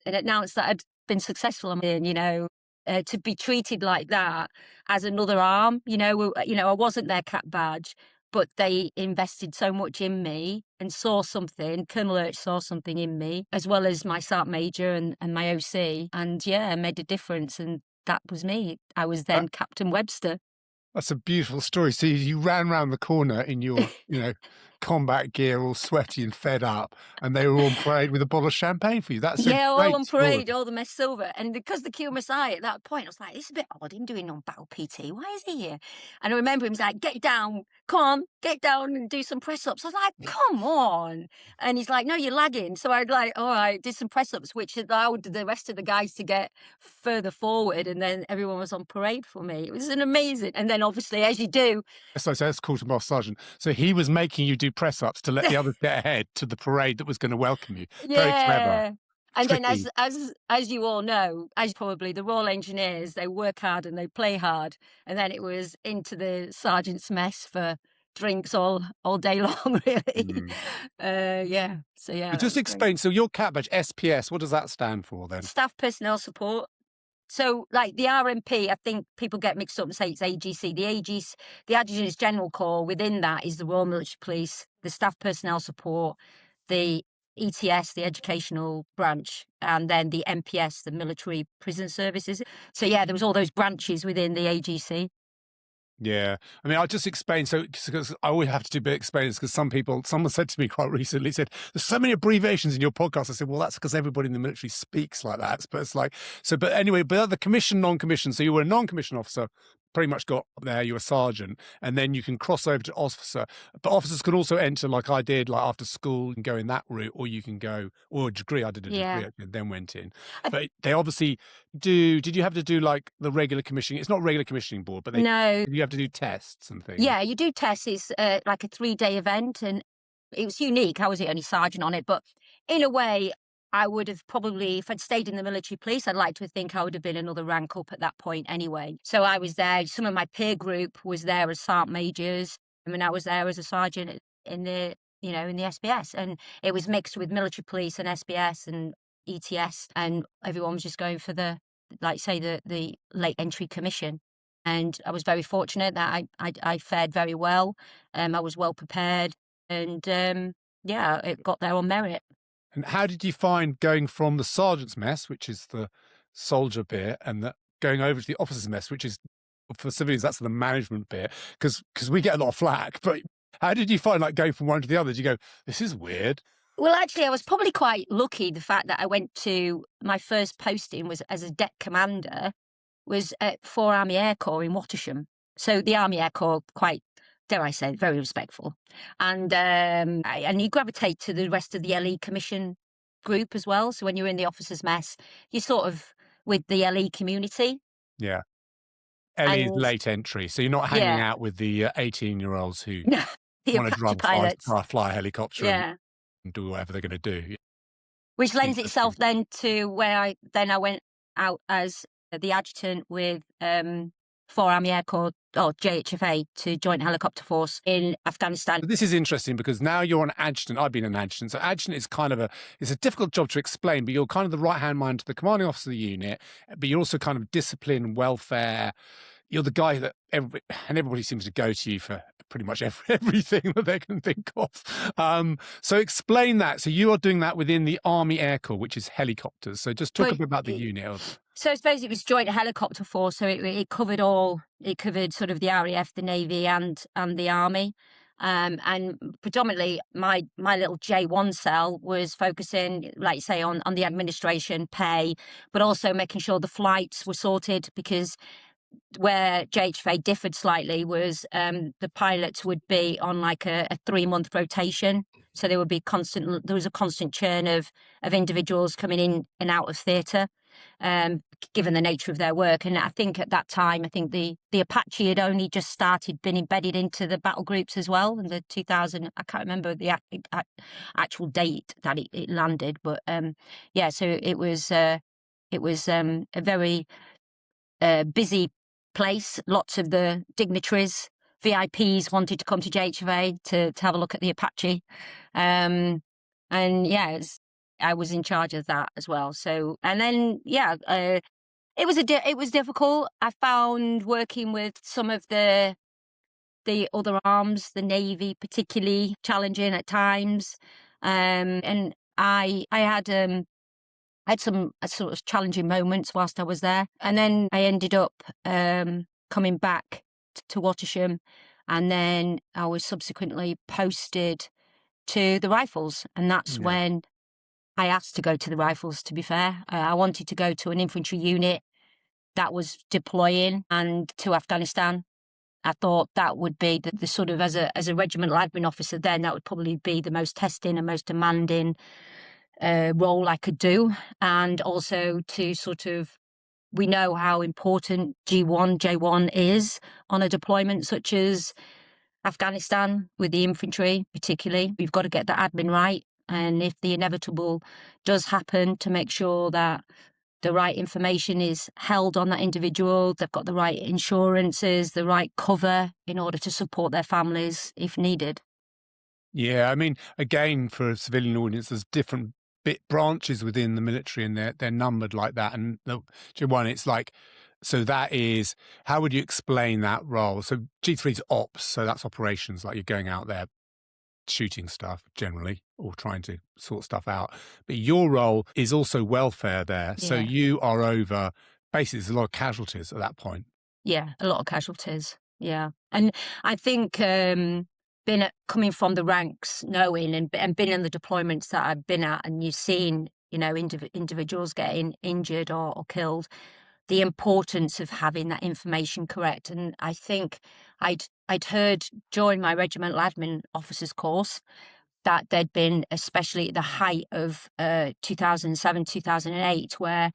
announced that I'd been successful. To be treated like that as another arm, I wasn't their cap badge, but they invested so much in me and saw something. Colonel Lurch saw something in me, as well as my sergeant major and my OC. And yeah, made a difference. And that was me. I was then Captain Webster. That's a beautiful story. So you ran round the corner in your, combat gear, all sweaty and fed up, and they were all on parade with a bottle of champagne for you. That's a all great on parade, story. all the mess silver. And because the QMSI at that point, I was like, this is a bit odd, him doing non-battle PT. Why is he here? And I remember him like, get down, come on, get down and do some press-ups. I was like, come on. And he's like, no, you're lagging. So I'd like, all right, did some press-ups, which allowed the rest of the guys to get further forward. And then everyone was on parade for me. It was an amazing. And then obviously, as you do. So that's Quarter Master Sergeant. So he was making you do press-ups to let the others get ahead to the parade that was going to welcome you. Very clever. And Tricky. then as you all know, as probably the Royal Engineers, they work hard and they play hard. And then it was into the sergeant's mess for drinks all day long, really. So yeah. But just explain, so your cap badge, SPS, what does that stand for then? Staff Personnel Support. So, like the RMP, I think people get mixed up and say it's AGC. The Adjutant General Corps, within that is the Royal Military Police, the Staff Personnel Support, the ETS, the Educational Branch, and then the MPS, the Military Prison Services. So, yeah, there was all those branches within the AGC. Yeah. I mean, I'll just explain. So, because I always have to do a bit of explaining because someone said to me quite recently, said, there's so many abbreviations in your podcast. I said, well, that's because everybody in the military speaks like that. But it's like, but anyway, but the commissioned, non-commissioned. So you were a non-commissioned officer, pretty much got up there, you're a sergeant, and then you can cross over to officer. But officers can also enter, like I did, like after school and go in that route, or you can go, or a degree. I did a degree and then went in. But they obviously did you have to do like the regular commissioning? It's not regular commissioning board, but No. You have to do tests and things. Yeah, you do tests. It's like a 3-day event, and it was unique. I was the only sergeant on it, but in a way, I would have probably, if I'd stayed in the military police, I'd like to think I would have been another rank up at that point anyway. So I was there. Some of my peer group was there as sergeant majors. I mean, I was there as a sergeant in the SBS, and it was mixed with military police and SBS and ETS, and everyone was just going for the late entry commission. And I was very fortunate that I fared very well. I was well prepared, and it got there on merit. And how did you find going from the sergeant's mess, which is the soldier bit, and going over to the officer's mess, which is, for civilians, that's the management bit? Because we get a lot of flack. But how did you find like going from one to the other? Did you go, this is weird? Well, actually, I was probably quite lucky. The fact that I went to my first posting was as a deck commander, was at 4 Army Air Corps in Wattisham. So the Army Air Corps, quite, dare I say, very respectful. And you gravitate to the rest of the LE commission group as well. So when you're in the officers' mess, you're sort of with the LE community. Yeah. LE is late entry. So you're not hanging out with the 18-year-olds who want to fly a helicopter and do whatever they're going to do. Which lends itself then to where I went out as the adjutant with 4 Army Air Corps, or JHFA, to Joint Helicopter Force in Afghanistan. This is interesting because now you're an adjutant. I've been an adjutant. So adjutant is kind of it's a difficult job to explain, but you're kind of the right-hand man to the commanding officer of the unit, but you're also kind of discipline, welfare. You're the guy that everybody seems to go to you for pretty much everything that they can think of. So explain that. So you are doing that within the Army Air Corps, which is helicopters. So just talk a bit about the unit. So I suppose it was Joint Helicopter Force. So it covered sort of the RAF, the Navy, and the Army. And predominantly my little J1 cell was focusing, like you say, on the administration, pay, but also making sure the flights were sorted, because where JHFA differed slightly was the pilots would be on like a 3-month rotation. So there was a constant churn of individuals coming in and out of theatre, given the nature of their work. And I think at that time, the Apache had only just started been embedded into the battle groups as well. In the 2000, I can't remember the actual date that it landed, but yeah. So it was a very busy place. Lots of the dignitaries, VIPs, wanted to come to JHFA to have a look at the Apache. And yeah, I was in charge of that as well. So, and then, yeah, it was difficult. I found working with some of the other arms, the Navy, particularly challenging at times. And I had some sort of challenging moments whilst I was there. And then I ended up coming back to Wattisham, and then I was subsequently posted to the Rifles. And that's when I asked to go to the Rifles, to be fair. I wanted to go to an infantry unit that was deploying and to Afghanistan. I thought that would be the sort of, as a regimental admin officer then, that would probably be the most testing and most demanding role I could do. And also to sort of, we know how important J1 is on a deployment such as Afghanistan with the infantry, particularly. We've got to get the admin right. And if the inevitable does happen, to make sure that the right information is held on that individual, they've got the right insurances, the right cover in order to support their families if needed. Yeah, I mean, again, for a civilian audience, there's different branches within the military, and they're numbered like that. And the G1, it's like, so that is, how would you explain that role? So G3 is ops, so that's operations, like you're going out there shooting stuff generally, or trying to sort stuff out. But your role is also welfare there. So Yeah. you are over, basically there's a lot of casualties at that point. Yeah, a lot of casualties. Yeah. And I think coming from the ranks, knowing and been in the deployments that I've been at, and you've seen, individuals getting injured or killed, the importance of having that information correct. And I think I'd heard during my regimental admin officers course that there'd been, especially at the height of 2007, 2008, where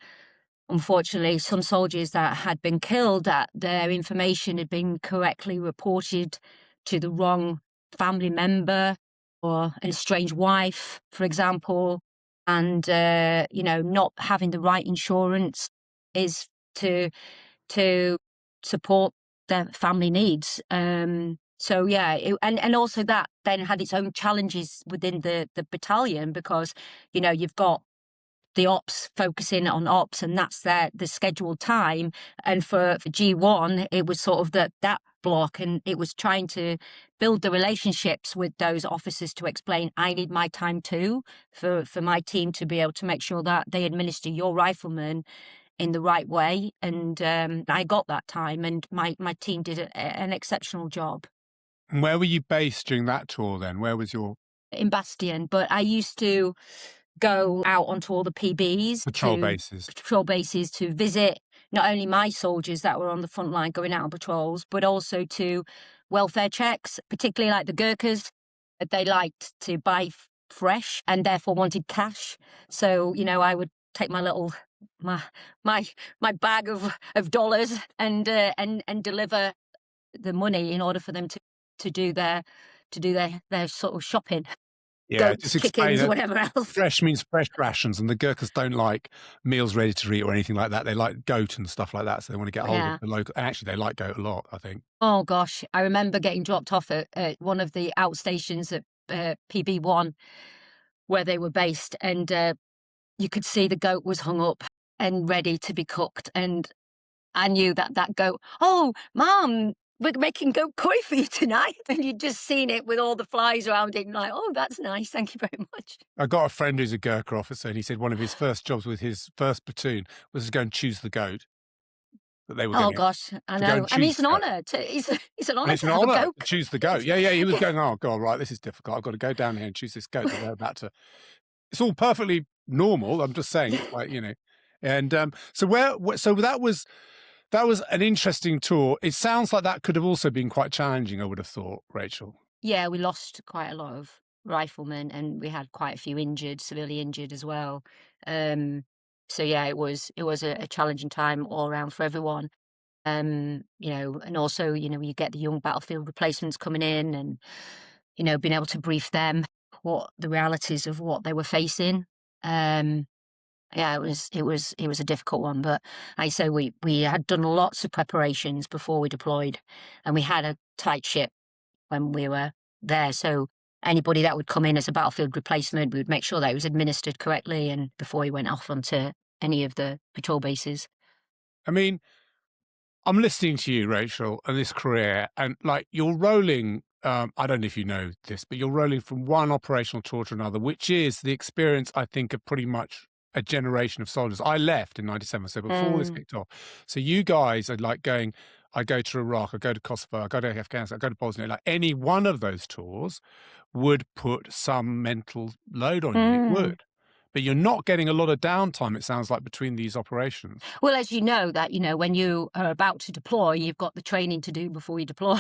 unfortunately some soldiers that had been killed, that their information had been correctly reported to the wrong family member or an estranged wife, for example, and not having the right insurance is to support their family needs. So yeah, and also that then had its own challenges within the battalion, because you've got the ops focusing on ops, and that's the scheduled time. And for G1, it was sort of that block, and it was trying to build the relationships with those officers to explain, I need my time too, for my team to be able to make sure that they administer your riflemen in the right way. And I got that time, and my team did an exceptional job. And where were you based during that tour then? Where was your... In Bastion, but I used to go out onto all the PBs, patrol bases to visit not only my soldiers that were on the front line going out on patrols, but also to welfare checks, particularly like the Gurkhas. They liked to buy fresh and therefore wanted cash. So, I would take my little my bag of dollars and deliver the money in order for them to do their sort of shopping. Yeah, Goats, just explain chickens, that whatever else. fresh means fresh rations, and the Gurkhas don't like meals ready to eat or anything like that. They like goat and stuff like that, so they want to get hold of the local. And actually, they like goat a lot, I think. Oh gosh, I remember getting dropped off at one of the outstations at PB1 where they were based, and you could see the goat was hung up and ready to be cooked, and I knew that goat. Oh, Mum, we're making goat curry for you tonight. And you'd just seen it with all the flies around it, and like, oh, that's nice. Thank you very much. I got a friend who's a Gurkha officer, and he said one of his first jobs with his first platoon was to go and choose the goat. that they were Oh going gosh, I to go know. and I mean, choose it's the an goat. honour to it's an And honour it's to an have a honour goat. to choose the goat. Yeah, he was going, oh God, right, this is difficult. I've got to go down here and choose this goat that they're about to. It's all perfectly normal. I'm just saying, it's like, and so so that was an interesting tour. It sounds like that could have also been quite challenging, I would have thought, Rachel. Yeah, we lost quite a lot of riflemen, and we had quite a few injured, severely injured as well. Um, so yeah, it was a challenging time all around for everyone. And also, you get the young battlefield replacements coming in, and being able to brief them what the realities of what they were facing. Um, yeah, it was a difficult one, but I say we had done lots of preparations before we deployed, and we had a tight ship when we were there. So anybody that would come in as a battlefield replacement, we would make sure that it was administered correctly and before he went off onto any of the patrol bases. I mean, I'm listening to you, Rachel, and this career, and like you're rolling. I don't know if you know this, but you're rolling from one operational tour to another, which is the experience, I think, of pretty much a generation of soldiers. I left in '97, so before all this Mm, kicked off. So you guys are like going, I go to Iraq, I go to Kosovo, I go to Afghanistan, I go to Bosnia. Like any one of those tours would put some mental load on you. It mm. would. But you're not getting a lot of downtime, it sounds like, between these operations. Well, as you know, that when you are about to deploy, you've got the training to do before you deploy.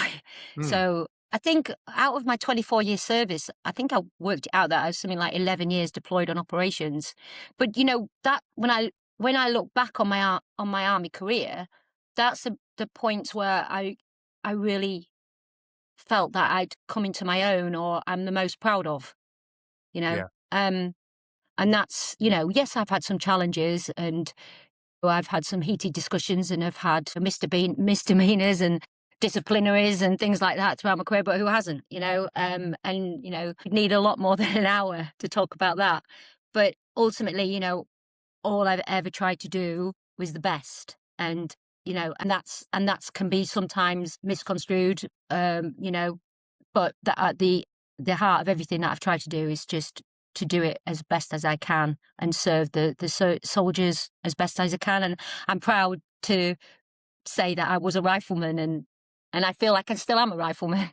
Hmm. So I think out of my 24-year service, I think I worked it out that I was something like 11 years deployed on operations. But that when I look back on my army career, that's the points where I really felt that I'd come into my own, or I'm the most proud of. You know, Yeah. um, and that's yes, I've had some challenges, and I've had some heated discussions, and I've had misdemeanors and disciplinaries and things like that throughout my career, but who hasn't, and you'd need a lot more than an hour to talk about that. But ultimately, all I've ever tried to do was the best. And can be sometimes misconstrued, but the heart of everything that I've tried to do is just to do it as best as I can and serve the soldiers as best as I can. And I'm proud to say that I was a rifleman, and I feel like I still am a rifleman.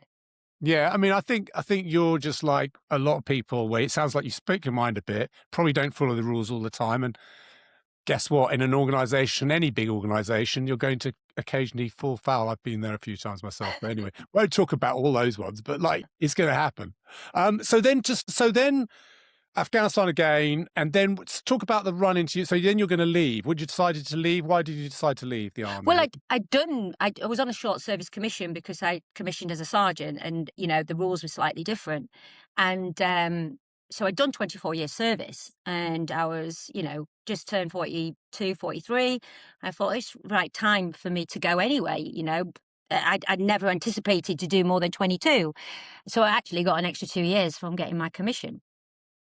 Yeah, I mean, I think you're just like a lot of people where it sounds like you speak your mind a bit, probably don't follow the rules all the time. And guess what? In an organization, any big organization, you're going to occasionally fall foul. I've been there a few times myself. But anyway, won't talk about all those ones, but like it's going to happen. So then Afghanistan again, and then let's talk about the run into you. So then you're going to leave. Would you decided to leave? Why did you decide to leave the army? Well, I was on a short service commission because I commissioned as a sergeant, and the rules were slightly different. And so I'd done 24-year service, and I was just turned 42, 43. I thought it's right time for me to go anyway. I'd never anticipated to do more than 22, so I actually got an extra 2 years from getting my commission.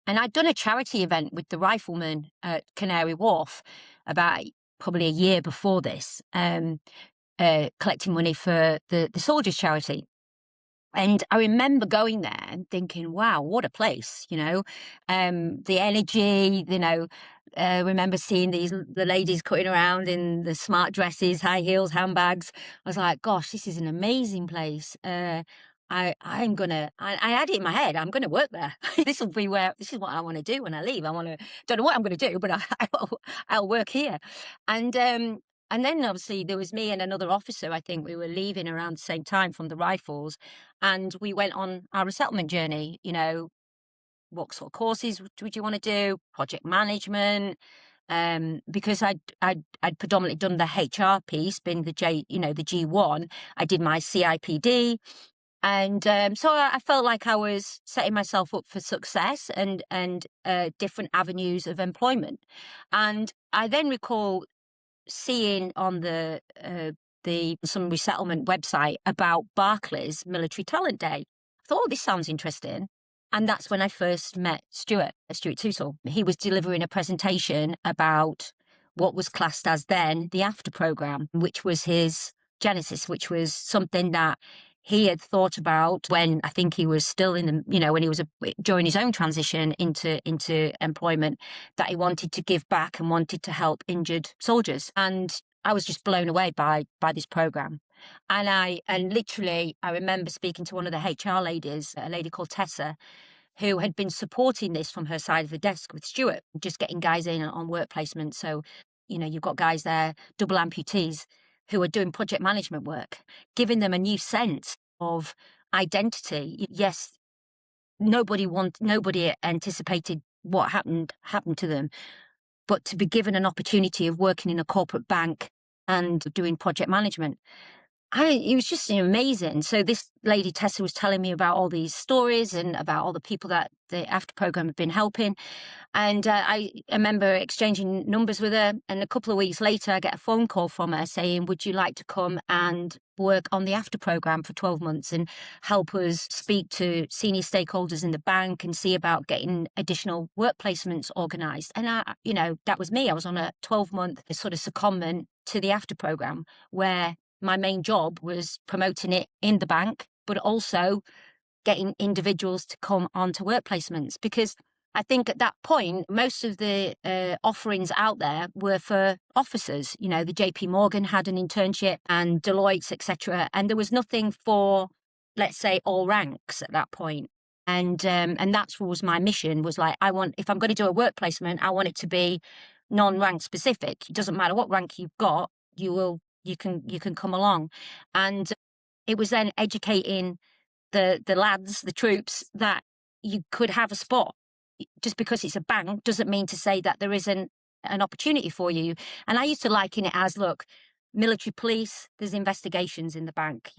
And I'd done a charity event with the riflemen at Canary Wharf about probably a year before this, collecting money for the soldiers' charity. And I remember going there and thinking, wow, what a place, the energy, remember seeing the ladies cutting around in the smart dresses, high heels, handbags. I was like, gosh, this is an amazing place. I had it in my head, I'm gonna work there. This is what I want to do when I leave. Don't know what I'm gonna do, but I'll work here. And then obviously there was me and another officer. I think we were leaving around the same time from the rifles, and we went on our resettlement journey. What sort of courses would you want to do? Project management, because I'd predominantly done the HR piece, being the the G1. I did my CIPD, and so I felt like I was setting myself up for success and different avenues of employment. And I then recall seeing on the some resettlement website about Barclays Military Talent Day. I thought, oh, this sounds interesting. And that's when I first met Stuart Tootle. He was delivering a presentation about what was classed as then the after program, which was his genesis, which was something that he had thought about when I think he was still in when he was during his own transition into employment, that he wanted to give back and wanted to help injured soldiers. And I was just blown away by this program. And literally, I remember speaking to one of the HR ladies, a lady called Tessa, who had been supporting this from her side of the desk with Stuart, just getting guys in on work placement. So, you've got guys there, double amputees, who are doing project management work, giving them a new sense of identity. Yes, nobody anticipated what happened to them, but to be given an opportunity of working in a corporate bank and doing project management. It was just amazing. So this lady, Tessa, was telling me about all these stories and about all the people that the after program had been helping. And I remember exchanging numbers with her. And a couple of weeks later, I get a phone call from her saying, would you like to come and work on the after program for 12 months and help us speak to senior stakeholders in the bank and see about getting additional work placements organised? And that was me. I was on a 12-month sort of secondment to the after program, where my main job was promoting it in the bank, but also getting individuals to come onto work placements. Because I think at that point, most of the offerings out there were for officers. The JP Morgan had an internship and Deloitte's, etc. And there was nothing for, let's say, all ranks at that point. And that's what was my mission, was like, if I'm going to do a work placement, I want it to be non-rank specific. It doesn't matter what rank you've got, you can come along. And it was then educating the lads, the troops, that you could have a spot. Just because it's a bank doesn't mean to say that there isn't an opportunity for you. And I used to liken it as, look, military police, there's investigations in the bank,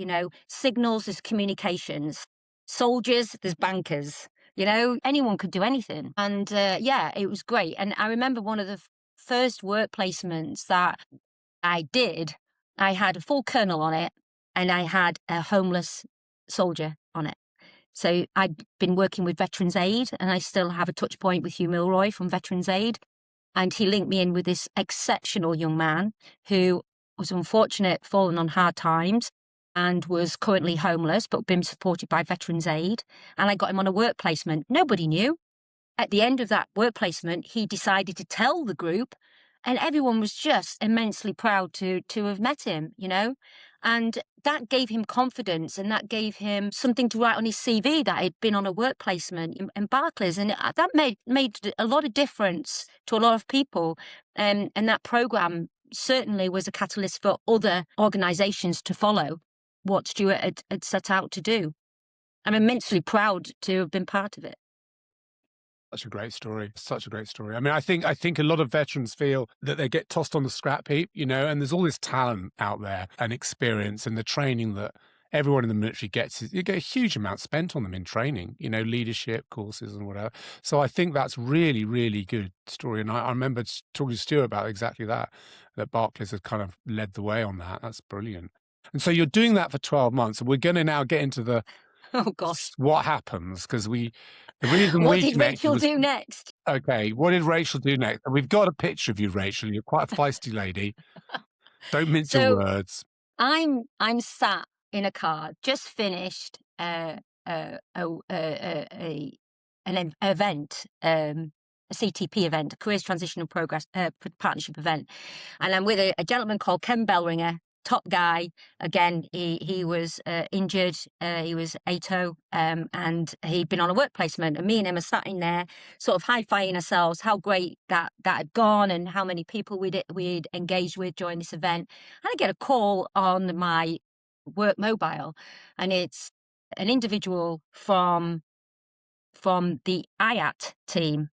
signals, there's communications, soldiers, there's bankers, anyone could do anything. And it was great. And I remember one of the first work placements that I did, I had a full colonel on it and I had a homeless soldier on it. So I'd been working with Veterans Aid, and I still have a touch point with Hugh Milroy from Veterans Aid. And he linked me in with this exceptional young man who was unfortunate, fallen on hard times, and was currently homeless, but been supported by Veterans Aid. And I got him on a work placement. Nobody knew. At the end of that work placement, he decided to tell the group, and everyone was just immensely proud to have met him, and that gave him confidence, and that gave him something to write on his CV that he'd been on a work placement in Barclays. And that made a lot of difference to a lot of people. And that program certainly was a catalyst for other organisations to follow what Stuart had set out to do. I'm immensely proud to have been part of it. Such a great story. Such a great story. I mean, I think a lot of veterans feel that they get tossed on the scrap heap, and there's all this talent out there and experience, and the training that everyone in the military gets. You get a huge amount spent on them in training, leadership courses and whatever. So I think that's really, really good story. And I remember talking to Stuart about exactly that Barclays has kind of led the way on that. That's brilliant. And so you're doing that for 12 months, and we're going to now get into the oh gosh, what happens, because the reason what did Rachel do next? Okay, what did Rachel do next? We've got a picture of you, Rachel. You're quite a feisty lady. Don't mince your words. I'm sat in a car, just finished an event, a CTP event, a Careers Transitional Progress Partnership event, and I'm with a gentleman called Ken Bellringer. Top guy. Again, he was injured. He was ATO, and he'd been on a work placement. And me and him are sat in there, sort of high-fiving ourselves, how great that had gone and how many people we'd engaged with during this event. And I get a call on my work mobile, and it's an individual from the IAT team.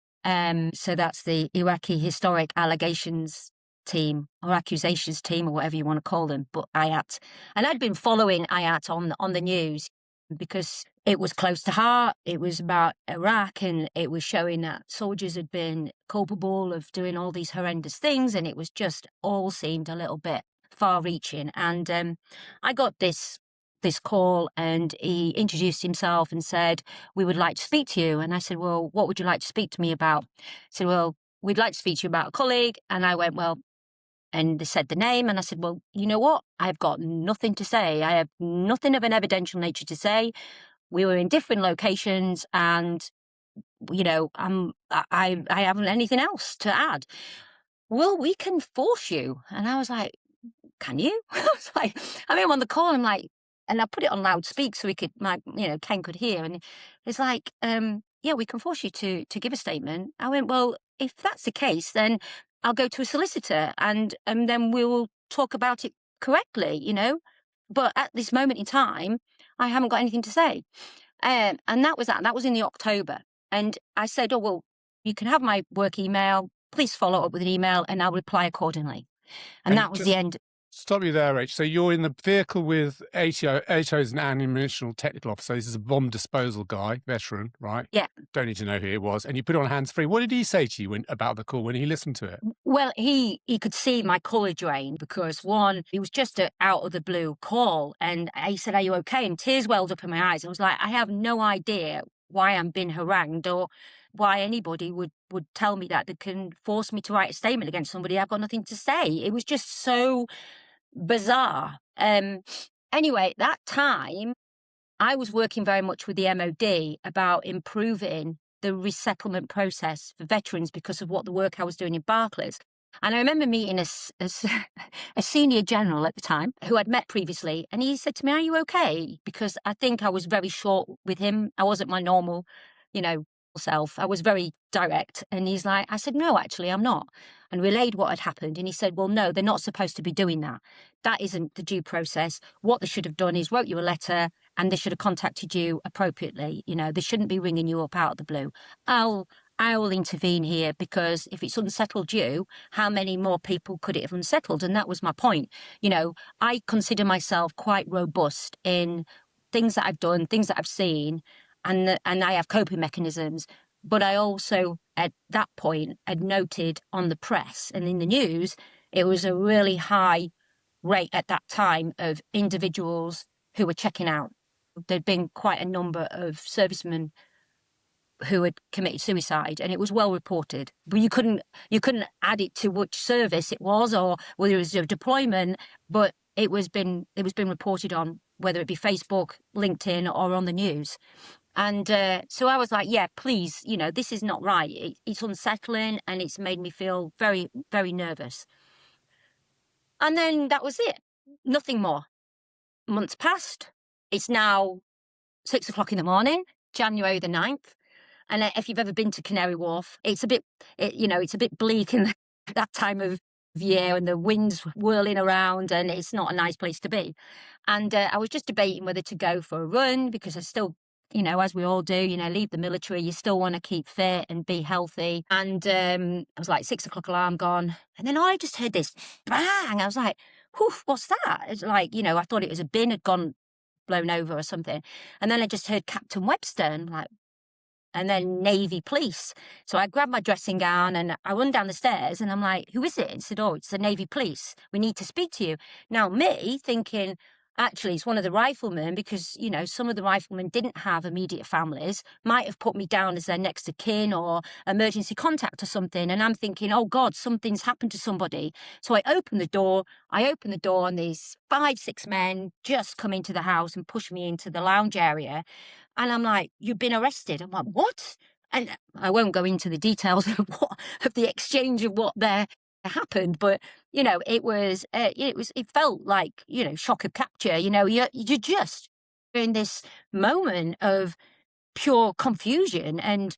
So that's the Iraqi Historic Allegations team or accusations team or whatever you want to call them, but IAT. And I'd been following IAT on the news because it was close to heart. It was about Iraq, and it was showing that soldiers had been culpable of doing all these horrendous things, and it was just all seemed a little bit far-reaching. And I got this call, and he introduced himself and said, "We would like to speak to you." And I said, "Well, what would you like to speak to me about?" He said, "Well, we'd like to speak to you about a colleague." And I went, "Well," and they said the name, and I said, "Well, you know what? I've got nothing to say. I have nothing of an evidential nature to say. We were in different locations, and I haven't anything else to add." "Well, we can force you." And I was like, can you? I was like, I mean, I'm on the call, I'm like, and I put it on loudspeak so Ken could hear. And it's like, yeah, we can force you to give a statement. I went, well, if that's the case, then I'll go to a solicitor and then we'll talk about it correctly, But at this moment in time, I haven't got anything to say. And that was that. That was in the October. And I said, oh, well, you can have my work email. Please follow up with an email and I'll reply accordingly. And that was the end. Stop you there, Rach. So you're in the vehicle with ATO. ATO is an ammunition technical officer. This is a bomb disposal guy, veteran, right? Yeah. Don't need to know who it was. And you put it on hands-free. What did he say to you about the call when he listened to it? Well, he could see my colour drain because, one, it was just an out-of-the-blue call. And he said, are you okay? And tears welled up in my eyes. I was like, I have no idea why I'm being harangued or why anybody would tell me that they can force me to write a statement against somebody. I've got nothing to say. It was just so bizarre. Anyway, that time I was working very much with the MOD about improving the resettlement process for veterans because of what the work I was doing in Barclays. And I remember meeting a senior general at the time who I'd met previously. And he said to me, are you okay? Because I think I was very short with him. I wasn't my normal, self. I was very direct. And he's like, I said, no, actually, I'm not. And relayed what had happened. And he said, well, no, they're not supposed to be doing that. That isn't the due process. What they should have done is wrote you a letter and they should have contacted you appropriately. They shouldn't be ringing you up out of the blue. I will intervene here because if it's unsettled you, how many more people could it have unsettled? And that was my point. I consider myself quite robust in things that I've done, things that I've seen, and I have coping mechanisms. But I also, at that point, had noted on the press and in the news, it was a really high rate at that time of individuals who were checking out. There'd been quite a number of servicemen who had committed suicide, and it was well reported. But you couldn't add it to which service it was or whether it was a deployment, but it was been reported on, whether it be Facebook, LinkedIn, or on the news. And so I was like, yeah, please, this is not right. It's unsettling and it's made me feel very, very nervous. And then that was it. Nothing more. Months passed. It's now 6 o'clock in the morning, January the 9th. And if you've ever been to Canary Wharf, it's a bit bleak in that time of year and the wind's whirling around and it's not a nice place to be. And I was just debating whether to go for a run because I still, as we all do, leave the military, you still want to keep fit and be healthy. And I was like, 6 o'clock alarm gone. And then I just heard this bang. I was like, whew, what's that? It's like, I thought it was a bin had gone blown over or something. And then I just heard Captain Webster and and then Navy police. So I grabbed my dressing gown and I run down the stairs and I'm like, who is it? And said, oh, it's the Navy police. We need to speak to you. Now, me thinking, actually, it's one of the riflemen because, some of the riflemen didn't have immediate families, might have put me down as their next of kin or emergency contact or something. And I'm thinking, oh, God, something's happened to somebody. So I open the door and these 5-6 men just come into the house and push me into the lounge area. And I'm like, you've been arrested. I'm like, what? And I won't go into the details of the exchange of what there happened, but it felt like shock of capture. You're just in this moment of pure confusion. And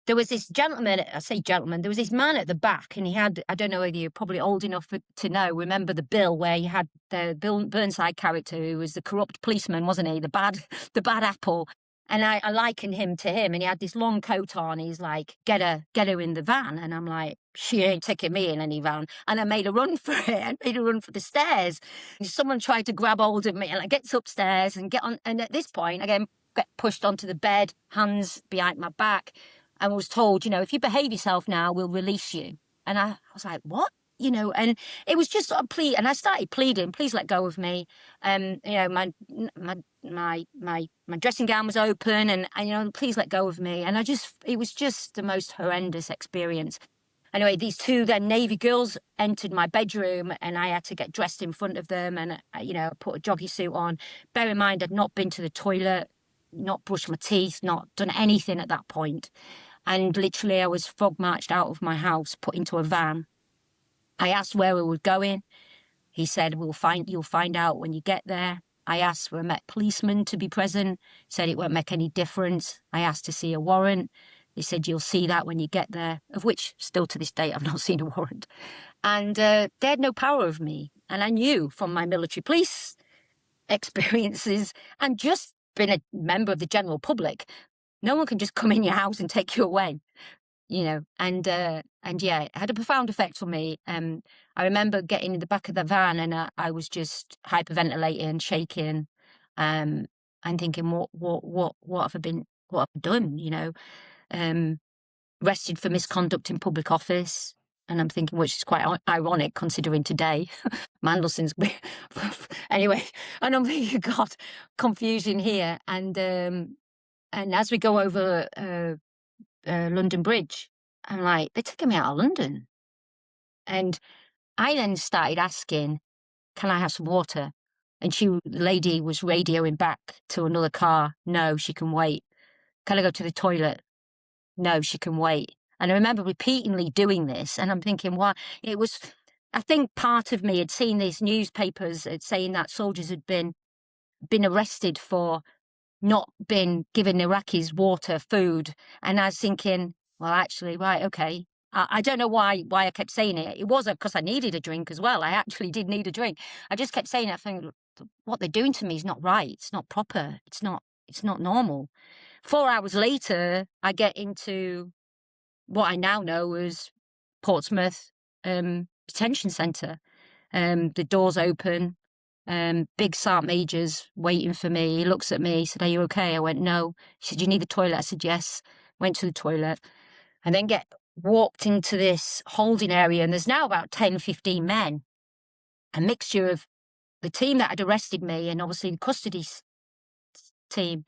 there was this gentleman, I say gentleman, there was this man at the back, and he had, I don't know whether you're probably old enough to know, remember the Bill, where you had the Bill Burnside character who was the corrupt policeman, wasn't he? The bad apple. And I likened him to him, and he had this long coat on. He's like, get her in the van. And I'm like, she ain't taking me in any van. And I made a run for it. I made a run for the stairs. And someone tried to grab hold of me, and I get upstairs and get on. And at this point, again, get pushed onto the bed, hands behind my back, and was told, if you behave yourself now, we'll release you. And I was like, what? And it was just a plea. And I started pleading, please let go of me. My dressing gown was open and, please let go of me. And it was just the most horrendous experience. Anyway, these two then Navy girls entered my bedroom and I had to get dressed in front of them and, put a jogging suit on. Bear in mind, I'd not been to the toilet, not brushed my teeth, not done anything at that point. And literally I was frog marched out of my house, put into a van. I asked where we were going. He said, you'll find out when you get there. I asked for a Met policeman to be present. Said it won't make any difference. I asked to see a warrant. They said, you'll see that when you get there, of which still to this day, I've not seen a warrant. And they had no power over me. And I knew from my military police experiences and just being a member of the general public, no one can just come in your house and take you away, you know. And yeah, it had a profound effect on me. I remember getting in the back of the van and I was just hyperventilating, shaking, and thinking, what have I done, you know? Arrested for misconduct in public office. And I'm thinking, which is quite ironic considering today, Mandelson's. Anyway, and I'm thinking, God, confusion here. And as we go over London Bridge, I'm like, they're taking me out of London. And I then started asking, can I have some water? And the lady was radioing back to another car. No, she can wait. Can I go to the toilet? No, she can wait. And I remember repeatedly doing this, and I'm thinking, why? It was, I think part of me had seen these newspapers saying that soldiers had been arrested for not being given Iraqis water, food. And I was thinking, well, actually, right, okay. I don't know why I kept saying it. It wasn't because I needed a drink as well. I actually did need a drink. I just kept saying it. I think what they're doing to me is not right. It's not proper. It's not normal. 4 hours later, I get into what I now know as Portsmouth detention centre. The doors open, big Sergeant Major's waiting for me. He looks at me, he said, are you okay? I went, no. He said, you need the toilet? I said, yes. Went to the toilet and then walked into this holding area, and there's now about 10, 15 men, a mixture of the team that had arrested me and obviously the custody team.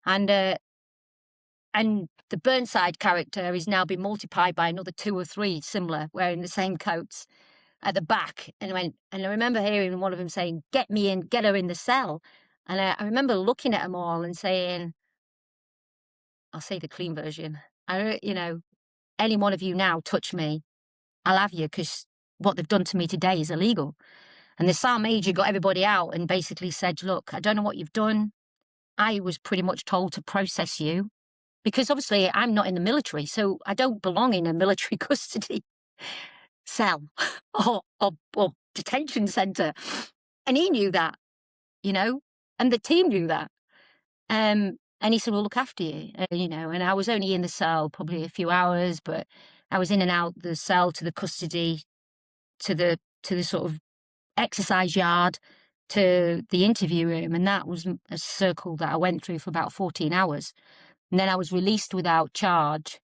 And the Burnside character is now been multiplied by another 2 or 3 similar, wearing the same coats at the back. And I remember hearing one of them saying, get her in the cell. And I remember looking at them all and saying, I'll say the clean version. You know, any one of you now touch me, I'll have you, because what they've done to me today is illegal. And the Sergeant Major got everybody out and basically said, look, I don't know what you've done. I was pretty much told to process you, because obviously I'm not in the military, so I don't belong in a military custody cell or detention centre. And he knew that, you know, and the team knew that. And he said, we'll look after you, you know. And I was only in the cell probably a few hours, but I was in and out the cell to the custody, to the sort of exercise yard, to the interview room. And that was a circle that I went through for about 14 hours. And then I was released without charge.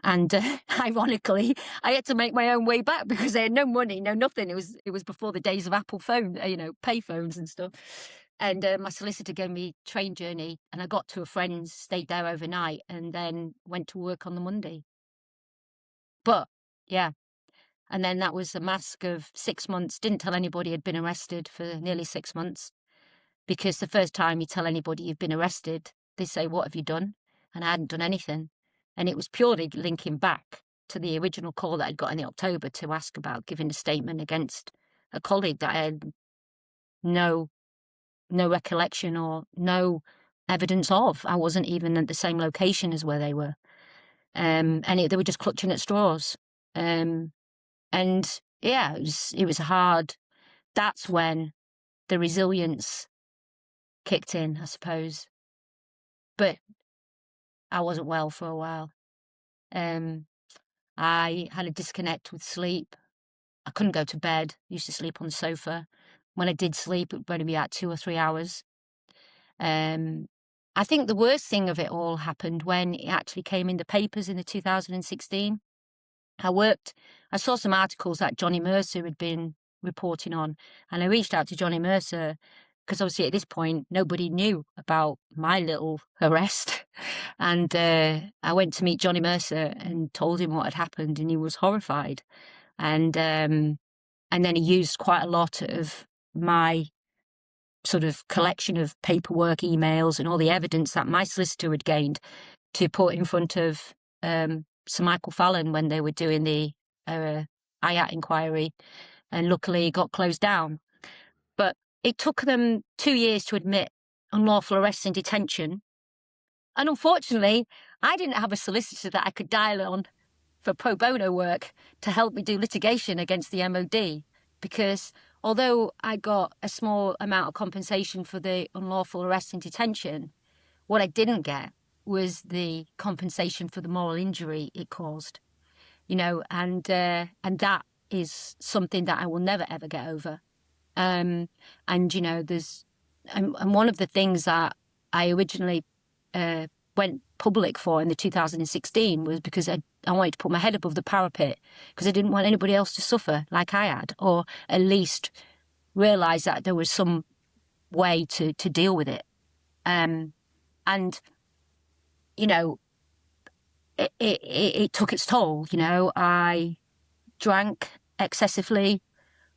And ironically, I had to make my own way back because I had no money, no nothing. It was before the days of Apple phone, you know, pay phones and stuff. And my solicitor gave me a train journey, and I got to a friend's, stayed there overnight, and then went to work on the Monday. But yeah, and then that was a mask of 6 months. Didn't tell anybody I'd been arrested for nearly 6 months, because the first time you tell anybody you've been arrested, they say, what have you done? And I hadn't done anything. And it was purely linking back to the original call that I'd got in October to ask about giving a statement against a colleague that I had no recollection or no evidence of. I wasn't even at the same location as where they were. And they were just clutching at straws. And yeah, it was hard. That's when the resilience kicked in, I suppose. But I wasn't well for a while. I had a disconnect with sleep. I couldn't go to bed. I used to sleep on the sofa. When I did sleep, it would only be about 2 or 3 hours. I think the worst thing of it all happened when it actually came in the papers in the 2016. I saw some articles that Johnny Mercer had been reporting on, and I reached out to Johnny Mercer because obviously at this point nobody knew about my little arrest. And I went to meet Johnny Mercer and told him what had happened, and he was horrified. And then he used quite a lot of my sort of collection of paperwork, emails, and all the evidence that my solicitor had gained to put in front of Sir Michael Fallon when they were doing the IAT inquiry. and luckily it got closed down. But it took them 2 years to admit unlawful arrest and detention. And unfortunately, I didn't have a solicitor that I could dial on for pro bono work to help me do litigation against the MOD, because although I got a small amount of compensation for the unlawful arrest and detention, what I didn't get was the compensation for the moral injury it caused, and that is something that I will never ever get over. And there's and one of the things that I originally went public for in the 2016 was because I wanted to put my head above the parapet, because I didn't want anybody else to suffer like I had, or at least realise that there was some way to deal with it. And it took its toll. I drank excessively.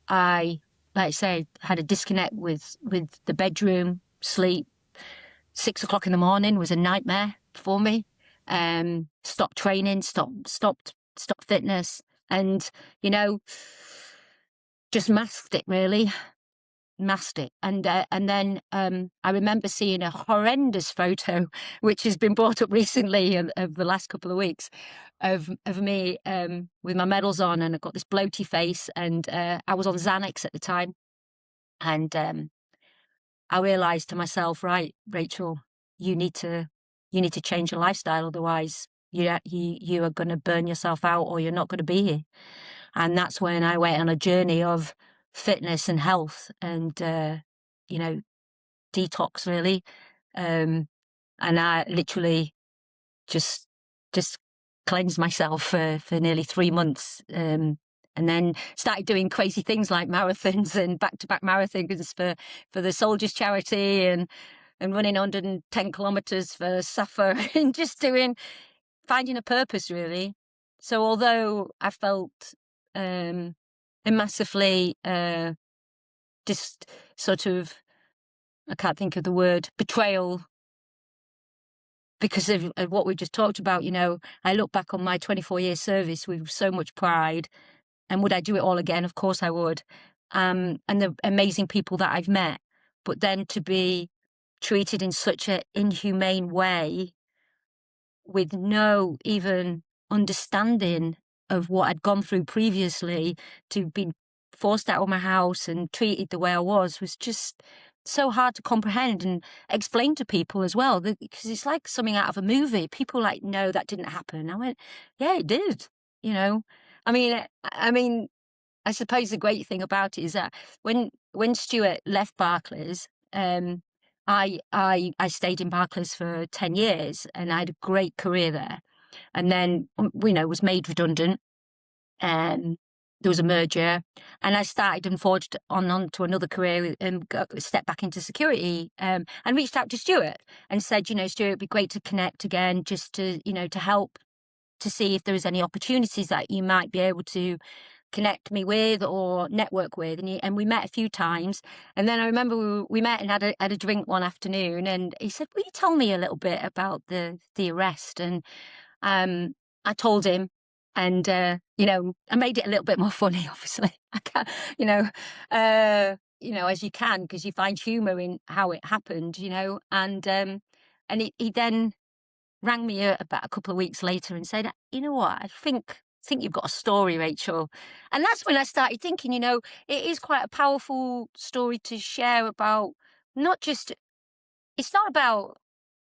I, like I say, had a disconnect with the bedroom, sleep. 6 o'clock in the morning was a nightmare for me. Stopped training, stopped fitness, and just masked it, really. Masked it. And then I remember seeing a horrendous photo, which has been brought up recently of the last couple of weeks, of me with my medals on, and I've got this bloaty face, and I was on Xanax at the time. And I realised to myself, right, Rachel, you need to change your lifestyle, otherwise you are going to burn yourself out, or you're not going to be here. And that's when I went on a journey of fitness and health and detox, really. And I literally just cleansed myself for nearly 3 months. And then started doing crazy things like marathons and back-to-back marathons for the Soldiers Charity, and running 110 kilometers for SAFA, and just finding a purpose, really. So although I felt massively just sort of, I can't think of the word, betrayal, because of what we just talked about, I look back on my 24-year service with so much pride. And would I do it all again? Of course I would. And the amazing people that I've met. But then to be treated in such an inhumane way, with no even understanding of what I'd gone through previously, to be forced out of my house and treated the way I was just so hard to comprehend and explain to people as well, because it's like something out of a movie. People like, no, that didn't happen. I went, yeah, it did. I mean, I suppose the great thing about it is that when Stuart left Barclays, I stayed in Barclays for 10 years, and I had a great career there. And then, was made redundant. There was a merger, and I started and forged on to another career, and stepped back into security, and reached out to Stuart and said, Stuart, it'd be great to connect again, just to, to help, to see if there was any opportunities that you might be able to connect me with or network with. And we met a few times. And then I remember we met and had a drink one afternoon, and he said, will you tell me a little bit about the arrest? And I told him, and I made it a little bit more funny, obviously. I can't, as you can, because you find humor in how it happened, and he then rang me about a couple of weeks later and said, you know what, I think you've got a story, Rachel. And that's when I started thinking, it is quite a powerful story to share about, not just, it's not about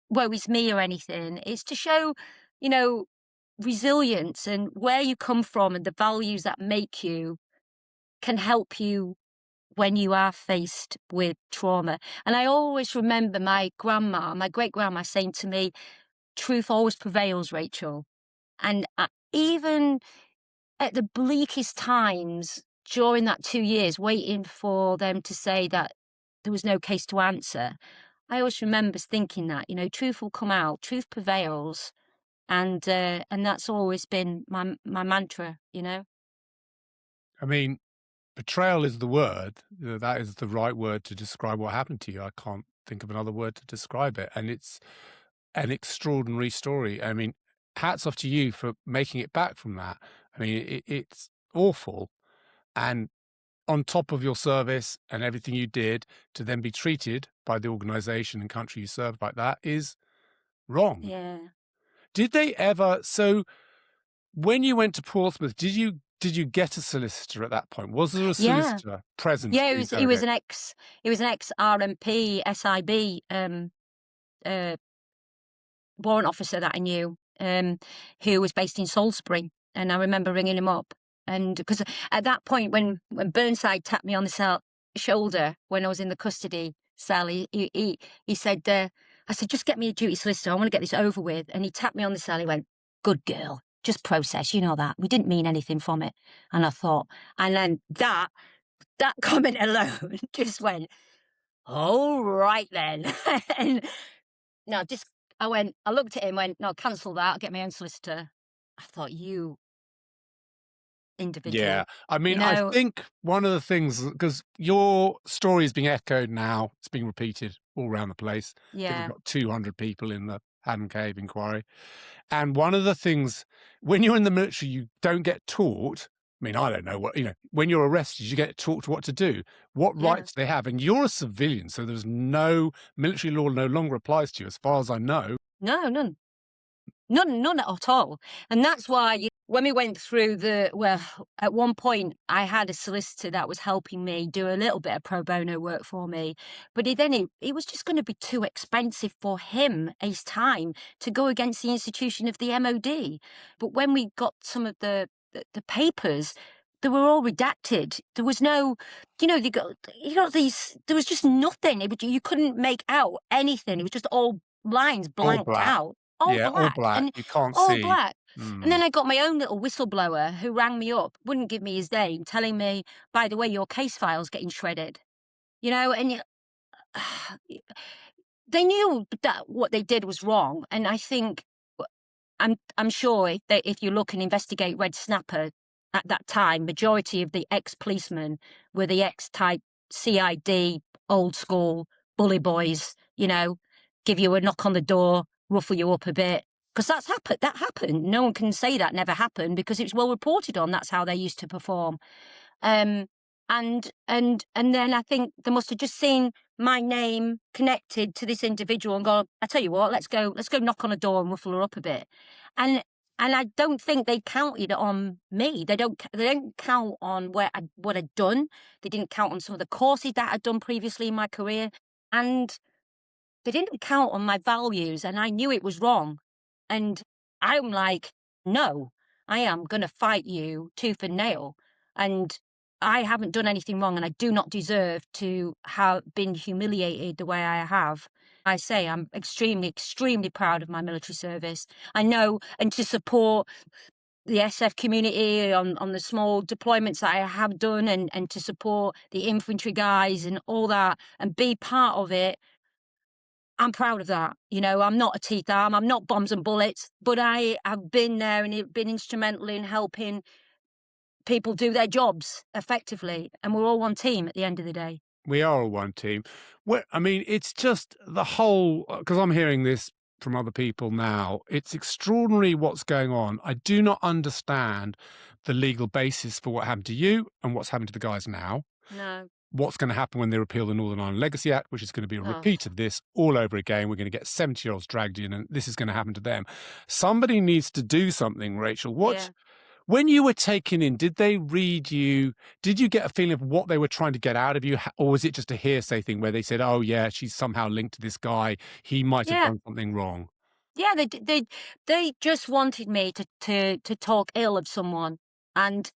woe is me or anything. It's to show, resilience, and where you come from, and the values that make you can help you when you are faced with trauma. And I always remember my great grandma saying to me, truth always prevails, Rachel. And even at the bleakest times during that 2 years, waiting for them to say that there was no case to answer, I always remember thinking that, truth will come out, truth prevails. And that's always been my mantra, I mean, betrayal is the word. That is the right word to describe what happened to you. I can't think of another word to describe it. And it's an extraordinary story. I mean, hats off to you for making it back from that. I mean, it's awful. And on top of your service and everything you did, to then be treated by the organization and country you served like that is wrong. Yeah. Did they ever? So when you went to Portsmouth, did you get a solicitor at that point? Was there a Yeah. solicitor present Yeah, to he was interrogate? an ex RMP SIB warrant officer that I knew, who was based in Salisbury, and I remember ringing him up, and because at that point when Burnside tapped me on the shoulder when I was in the custody cell, he said, I said, just get me a duty solicitor, I want to get this over with, and he tapped me on the cell, he went, good girl, just process, you know that, we didn't mean anything from it. And I thought, and then that comment alone just went, all right then. And no, just I looked at him, went, no, cancel that, I'll get my own solicitor. I thought, you Yeah. individual, I you mean, I know, think one of the things, because your story is being echoed now, it's being repeated all around the place. I think we've yeah, got 200 people in the Haddon Cave inquiry. And one of the things, when you're in the military, you don't get taught. I mean, I don't know what, when you're arrested, you get taught what to do, what yeah. rights they have. And you're a civilian, so there's no military law no longer applies to you, as far as I know. No, none. None at all. And that's why when we went through well, at one point I had a solicitor that was helping me do a little bit of pro bono work for me. But it was just going to be too expensive for him, his time, to go against the institution of the MOD. But when we got some of the papers, they were all redacted. There was no, you got these, there was just nothing. You couldn't make out anything. It was just all lines All blanked black. out. All Yeah, all black, black. and You can't all see. black. And then I got my own little whistleblower who rang me up, wouldn't give me his name, telling me, by the way, your case file's getting shredded. And they knew that what they did was wrong. And I think I'm sure if you look and investigate Red Snapper at that time, majority of the ex-policemen were the ex-type CID, old school bully boys, give you a knock on the door, ruffle you up a bit. Because that happened. No one can say that never happened because it's well reported on. That's how they used to perform. Um, and then I think they must have just seen my name connected to this individual and gone, I tell you what, let's go knock on a door and ruffle her up a bit. And I don't think they counted on me. They don't count on what I'd done. They didn't count on some of the courses that I'd done previously in my career. And they didn't count on my values, and I knew it was wrong. And I'm like, no, I am going to fight you tooth and nail. And I haven't done anything wrong, and I do not deserve to have been humiliated the way I have. I say I'm extremely, extremely proud of my military service. I know, and to support the SF community on the small deployments that I have done, and to support the infantry guys and all that, and be part of it, I'm proud of that. I'm not a teeth arm, I'm not bombs and bullets, but I have been there and been instrumental in helping people do their jobs effectively. And we're all one team at the end of the day. We are all one team. Well, I mean, it's just the whole, because I'm hearing this from other people now. It's extraordinary what's going on. I do not understand the legal basis for what happened to you and what's happened to the guys now. No. What's going to happen when they repeal the Northern Ireland Legacy Act, which is going to be a Oh, repeat of this all over again. We're going to get 70-year-olds dragged in, and this is going to happen to them. Somebody needs to do something, Rachel. yeah. When you were taken in, did they read you? Did you get a feeling of what they were trying to get out of you? Or was it just a hearsay thing where they said, oh, yeah, she's somehow linked to this guy. He might have Yeah. done something wrong. Yeah, they just wanted me to talk ill of someone. And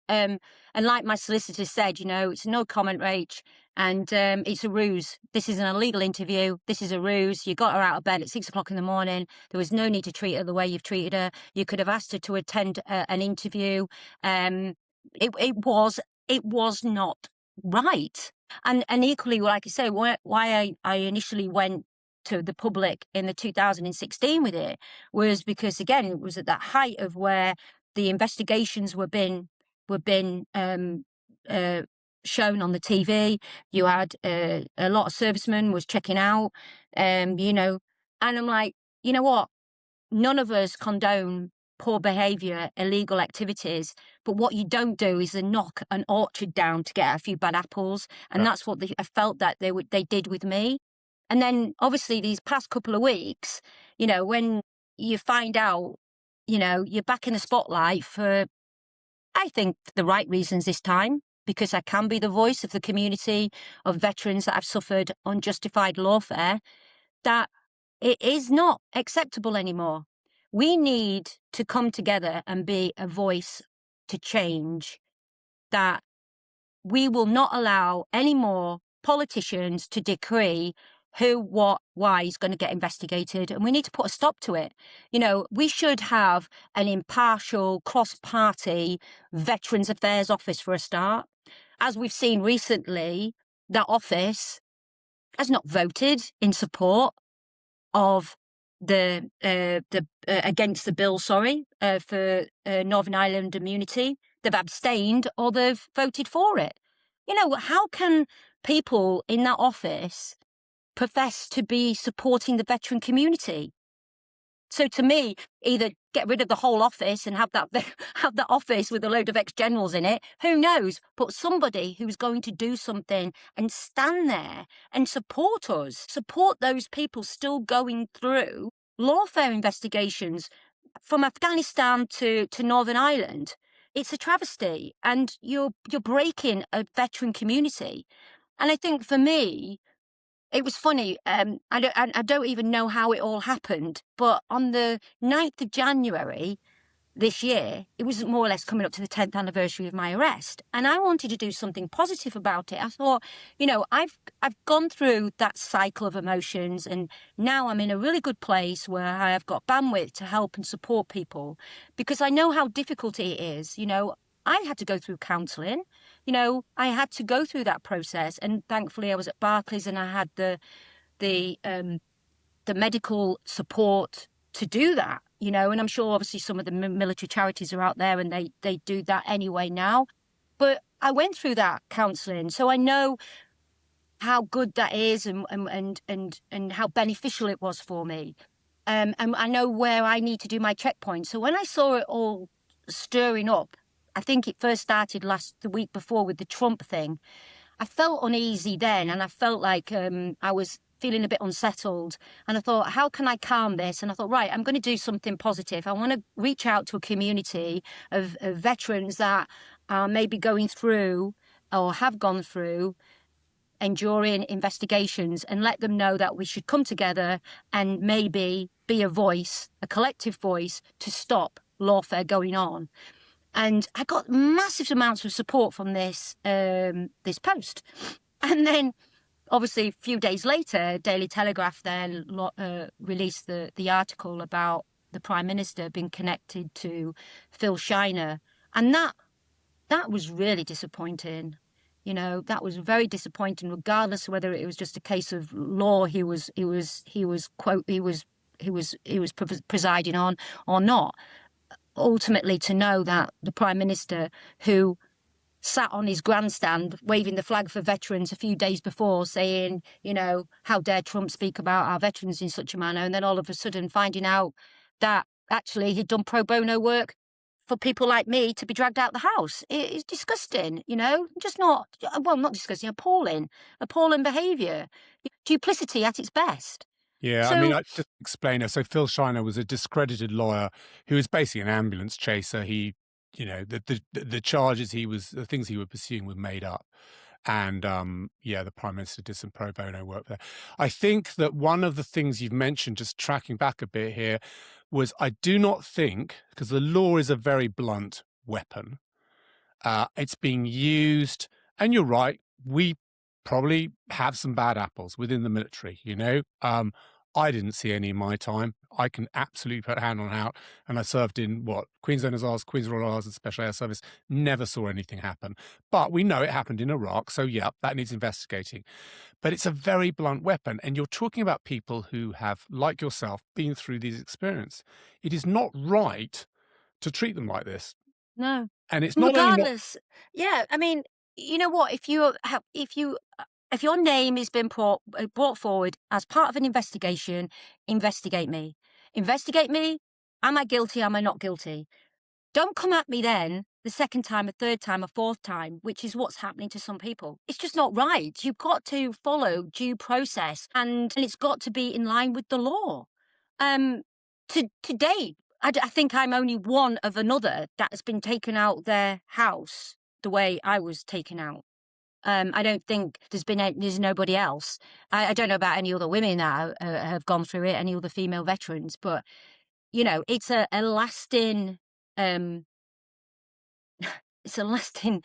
like my solicitor said, it's no comment, Rach, and it's a ruse. This is an illegal interview. This is a ruse. You got her out of bed at 6 o'clock in the morning. There was no need to treat her the way you've treated her. You could have asked her to attend an interview. It was not right. And equally, like I say, why I initially went to the public in the 2016 with it was because, again, it was at that height of where the investigations were being shown on the TV. You had a lot of servicemen was checking out, and I'm like, you know what? None of us condone poor behaviour, illegal activities. But what you don't do is knock an orchard down to get a few bad apples. And that's what I felt that they did with me. And then obviously these past couple of weeks, you know, when you find out, you know, you're back in the spotlight for, I think, the right reasons this time, because I can be the voice of the community of veterans that have suffered unjustified lawfare, that it is not acceptable anymore. We need to come together and be a voice to change, that we will not allow any more politicians to decree who, what, why is going to get investigated. And we need to put a stop to it. You know, we should have an impartial, cross-party Veterans Affairs office for a start. As we've seen recently, that office has not voted in support of the against the bill, for Northern Ireland immunity. They've abstained or they've voted for it. You know, how can people in that office profess to be supporting the veteran community? So to me, either get rid of the whole office and have that office with a load of ex-generals in it, who knows, but somebody who's going to do something and stand there and support us, support those people still going through lawfare investigations from Afghanistan to Northern Ireland. It's a travesty, and you're breaking a veteran community. And I think for me, it was funny. I don't even know how it all happened, but on the 9th of January this year, it was more or less coming up to the 10th anniversary of my arrest, and I wanted to do something positive about it. I thought, you know, I've gone through that cycle of emotions, and now I'm in a really good place where I have got bandwidth to help and support people, because I know how difficult it is. You know, I had to go through counselling. You know, I had to go through that process, and thankfully I was at Barclays and I had the medical support to do that. You know, and I'm sure obviously some of the military charities are out there and they do that anyway now. But I went through that counselling, so I know how good that is and how beneficial it was for me. And I know where I need to do my checkpoints. So when I saw it all stirring up, I think it first started the week before with the Trump thing. I felt uneasy then, and I felt like I was feeling a bit unsettled. And I thought, how can I calm this? And I thought, right, I'm going to do something positive. I want to reach out to a community of veterans that are maybe going through or have gone through enduring investigations, and let them know that we should come together and maybe be a voice, a collective voice, to stop lawfare going on. And I got massive amounts of support from this post. And then, obviously, a few days later, Daily Telegraph then released the article about the Prime Minister being connected to Phil Shiner. And that was really disappointing. You know, that was very disappointing, regardless of whether it was just a case of law he was presiding on or not. Ultimately, to know that the Prime Minister, who sat on his grandstand waving the flag for veterans a few days before, saying, you know, how dare Trump speak about our veterans in such a manner, and then all of a sudden finding out that actually he'd done pro bono work for people like me to be dragged out the house. It is disgusting, you know, not disgusting, appalling behaviour, duplicity at its best. Yeah, I mean, I just explain it. So Phil Shiner was a discredited lawyer who was basically an ambulance chaser. He, you know, the charges the things he was pursuing were made up. And the Prime Minister did some pro bono work there. I think that one of the things you've mentioned, just tracking back a bit here, was I do not think, because the law is a very blunt weapon, it's being used, and you're right, we probably have some bad apples within the military, you know. I didn't see any in my time. I can absolutely put a hand on heart. And I served in Queen's Owners Isles, Queen's Royal Isles and Special Air Service. Never saw anything happen. But we know it happened in Iraq. So yeah, that needs investigating. But it's a very blunt weapon. And you're talking about people who have, like yourself, been through these experiences. It is not right to treat them like this. No. And it's not regardless. Yeah, I mean, you know what? If your name has been brought forward as part of an investigation, investigate me. Investigate me, Am I guilty? Am I not guilty? Don't come at me then the second time, a third time, a fourth time, which is what's happening to some people. It's just not right. You've got to follow due process, and it's got to be in line with the law. To date, I think I'm only one of another that has been taken out their house the way I was taken out. I don't think there's nobody else. I don't know about any other women that have gone through it, any other female veterans, but you know, it's a lasting, it's a lasting,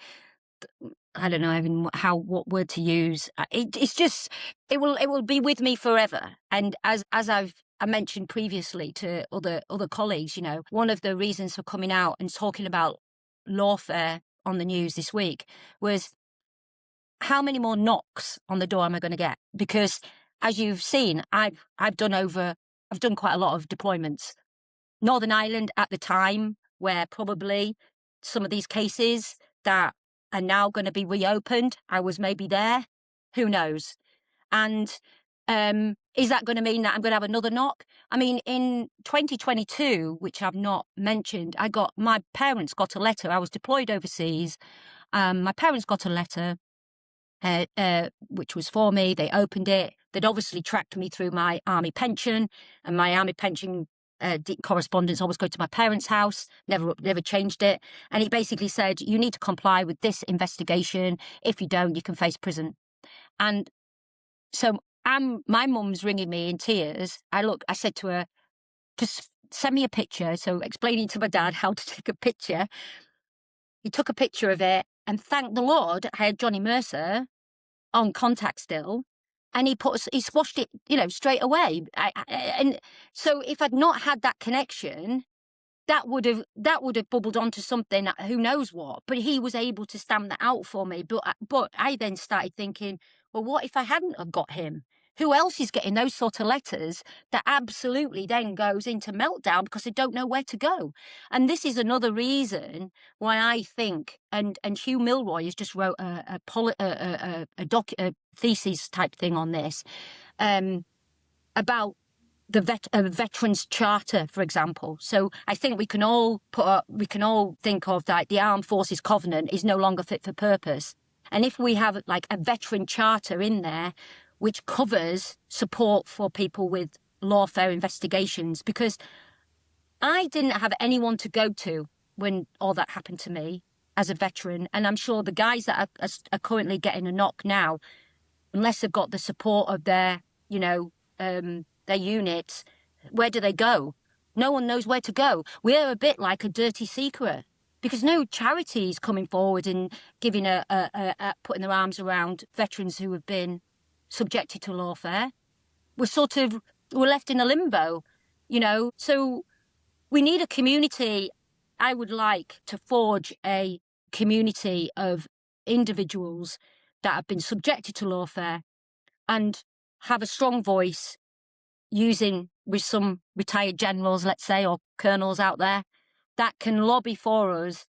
I don't know even what word to use. It's just, it will be with me forever. And as I mentioned previously to other colleagues, you know, one of the reasons for coming out and talking about lawfare on the news this week was, how many more knocks on the door am I going to get? Because as you've seen, I've done quite a lot of deployments. Northern Ireland at the time, where probably some of these cases that are now going to be reopened, I was maybe there. Who knows? And is that going to mean that I'm going to have another knock? I mean, in 2022, which I've not mentioned, my parents got a letter. I was deployed overseas. My parents got a letter, which was for me. They opened it. They'd obviously tracked me through my army pension, and my army pension correspondence always go to my parents' house, never changed it. And it basically said, you need to comply with this investigation. If you don't, you can face prison. And so my mum's ringing me in tears. I said to her, just send me a picture. So explaining to my dad how to take a picture. He took a picture of it, and thank the Lord, I had Johnny Mercer on contact still. And he squashed it, you know, straight away. And so if I'd not had that connection, that would have bubbled onto something, who knows what. But he was able to stamp that out for me. But I then started thinking, well, what if I hadn't have got him? Who else is getting those sort of letters that absolutely then goes into meltdown because they don't know where to go? And this is another reason why I think, and Hugh Milroy has just wrote a thesis type thing on this, about the Veterans Charter, for example. So I think we can all think of that the Armed Forces Covenant is no longer fit for purpose. And if we have like a veteran charter in there, which covers support for people with lawfare investigations, because I didn't have anyone to go to when all that happened to me as a veteran. And I'm sure the guys that are currently getting a knock now, unless they've got the support of their, you know, their units, where do they go? No one knows where to go. We're a bit like a dirty secret, because no charities coming forward and giving putting their arms around veterans who have been subjected to lawfare. We're left in a limbo, you know. So we need a community. I would like to forge a community of individuals that have been subjected to lawfare and have a strong voice, using with some retired generals, let's say, or colonels out there, that can lobby for us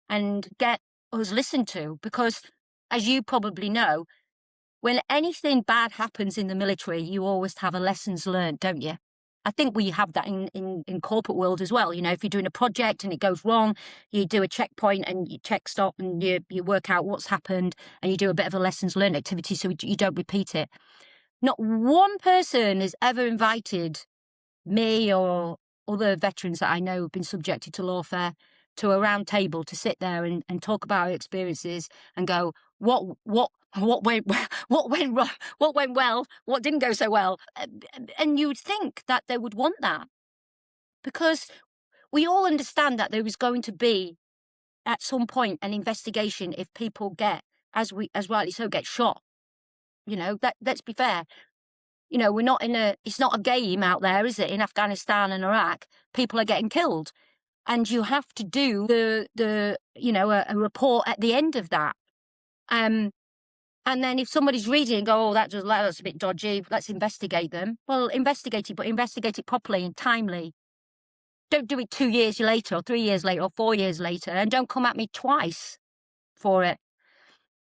and get us listened to. Because as you probably know, when anything bad happens in the military, you always have a lessons learned, don't you? I think we have that in corporate world as well. You know, if you're doing a project and it goes wrong, you do a checkpoint and you check stop and you work out what's happened and you do a bit of a lessons learned activity so you don't repeat it. Not one person has ever invited me or other veterans that I know have been subjected to lawfare to a round table to sit there and talk about our experiences and go, what went wrong, what went well, what didn't go so well. And you would think that they would want that, because we all understand that there is going to be at some point an investigation if people get, as rightly so, get shot. You know, let's be fair. You know, it's not a game out there, is it? In Afghanistan and Iraq, people are getting killed. And you have to do a report at the end of that. And then if somebody's reading and go, oh, that's a bit dodgy, let's investigate them. Well, investigate it, but investigate it properly and timely. Don't do it 2 years later or 3 years later or 4 years later, and don't come at me twice for it.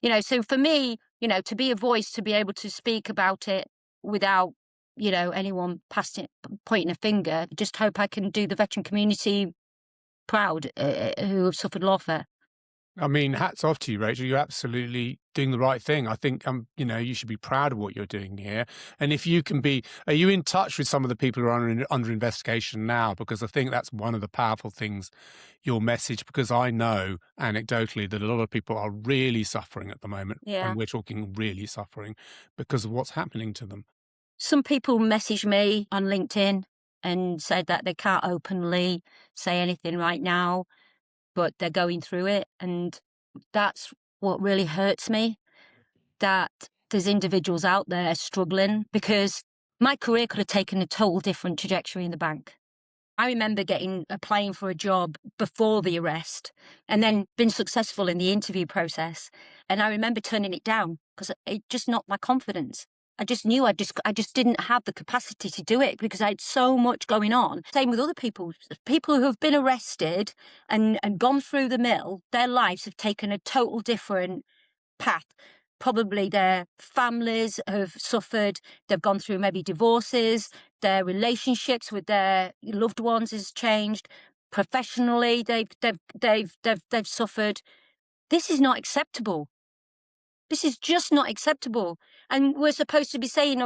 You know, so for me, you know, to be a voice, to be able to speak about it without anyone pointing a finger. Just hope I can do the veteran community proud who have suffered lawfare. I mean, hats off to you, Rachel. You're absolutely doing the right thing. I think, you should be proud of what you're doing here. And if you can are you in touch with some of the people who are under investigation now? Because I think that's one of the powerful things, your message, because I know anecdotally that a lot of people are really suffering at the moment. Yeah. And we're talking really suffering because of what's happening to them. Some people message me on LinkedIn and said that they can't openly say anything right now, but they're going through it. And that's what really hurts me, that there's individuals out there struggling, because my career could have taken a total different trajectory in the bank. I remember applying for a job before the arrest and then been successful in the interview process. And I remember turning it down because it just knocked my confidence. I just knew I just didn't have the capacity to do it because I had so much going on. Same with other people who have been arrested and gone through the mill. Their lives have taken a total different path. Probably their families have suffered. They've gone through maybe divorces. Their relationships with their loved ones has changed. Professionally, they've suffered. This is not acceptable. This is just not acceptable. And we're supposed to be saying,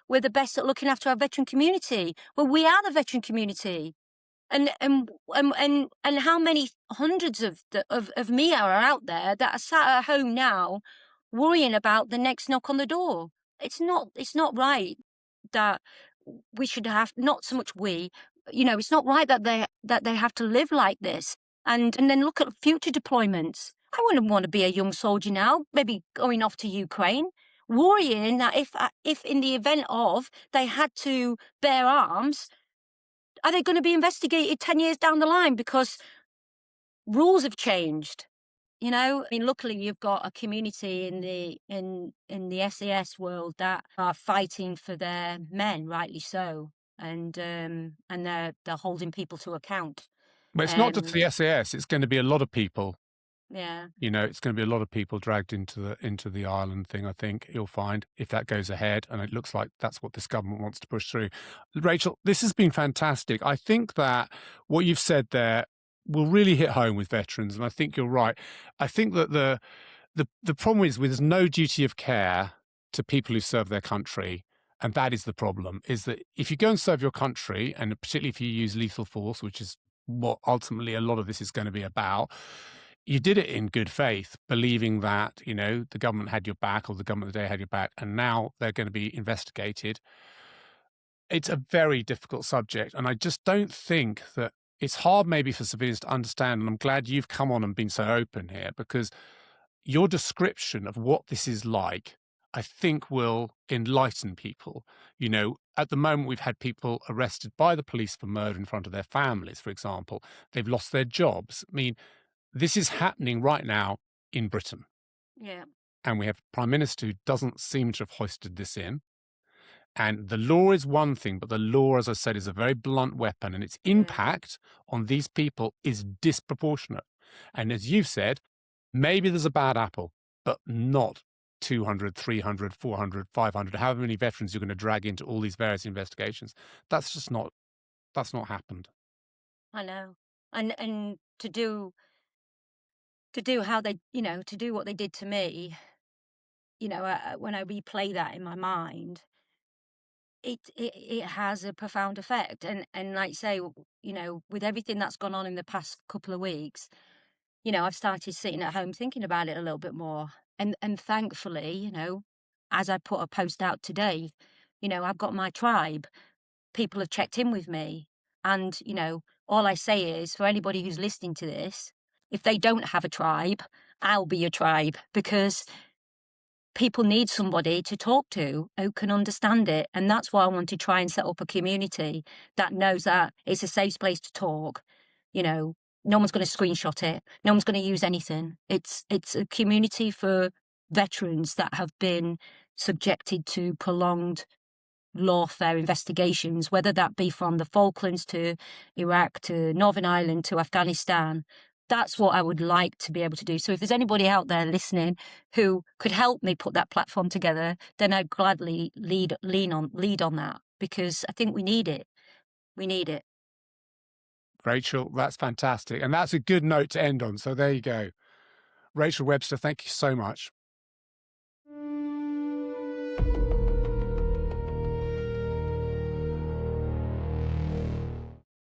we're the best at looking after our veteran community. Well, we are the veteran community. And how many hundreds of me are out there that are sat at home now worrying about the next knock on the door? It's not right that we should have, not so much it's not right that they have to live like this. And then look at future deployments. I wouldn't want to be a young soldier now, maybe going off to Ukraine, worrying that if in the event of they had to bear arms, are they going to be investigated 10 years down the line because rules have changed? Luckily you've got a community in the SAS world that are fighting for their men, rightly so, and they're holding people to account. But it's not just the SAS, it's going to be a lot of people. Yeah. It's going to be a lot of people dragged into the island thing, I think you'll find, if that goes ahead. And it looks like that's what this government wants to push through. Rachel, this has been fantastic. I think that what you've said there will really hit home with veterans. And I think you're right. I think that the problem is there's no duty of care to people who serve their country. And that is the problem, is that if you go and serve your country, and particularly if you use lethal force, which is what ultimately a lot of this is going to be about, you did it in good faith, believing that, the government had your back, or the government of the day had your back, and now they're going to be investigated. It's a very difficult subject, and I just don't think that it's hard maybe for civilians to understand, and I'm glad you've come on and been so open here, because your description of what this is like, I think, will enlighten people. At the moment, we've had people arrested by the police for murder in front of their families, for example. They've lost their jobs. I mean, this is happening right now in Britain. Yeah. And we have a Prime Minister who doesn't seem to have hoisted this in. And the law is one thing, but the law, as I said, is a very blunt weapon, and its impact on these people is disproportionate. And as you've said, maybe there's a bad apple, but not 200, 300, 400, 500, however many veterans you're going to drag into all these various investigations. That's not happened. I know. And to do how they, to do what they did to me, when I replay that in my mind, it has a profound effect. And like say, with everything that's gone on in the past couple of weeks, I've started sitting at home thinking about it a little bit more. And thankfully, as I put a post out today, I've got my tribe. People have checked in with me. And, all I say is, for anybody who's listening to this, if they don't have a tribe, I'll be your tribe, because people need somebody to talk to who can understand it. And that's why I want to try and set up a community that knows that it's a safe place to talk. No one's going to screenshot it. No one's going to use anything. It's a community for veterans that have been subjected to prolonged lawfare investigations, whether that be from the Falklands to Iraq to Northern Ireland to Afghanistan. that's what I would like to be able to do. So if there's anybody out there listening who could help me put that platform together, then I'd gladly lead on that, because I think we need it. We need it. Rachel, that's fantastic. And that's a good note to end on. So there you go. Rachel Webster, thank you so much.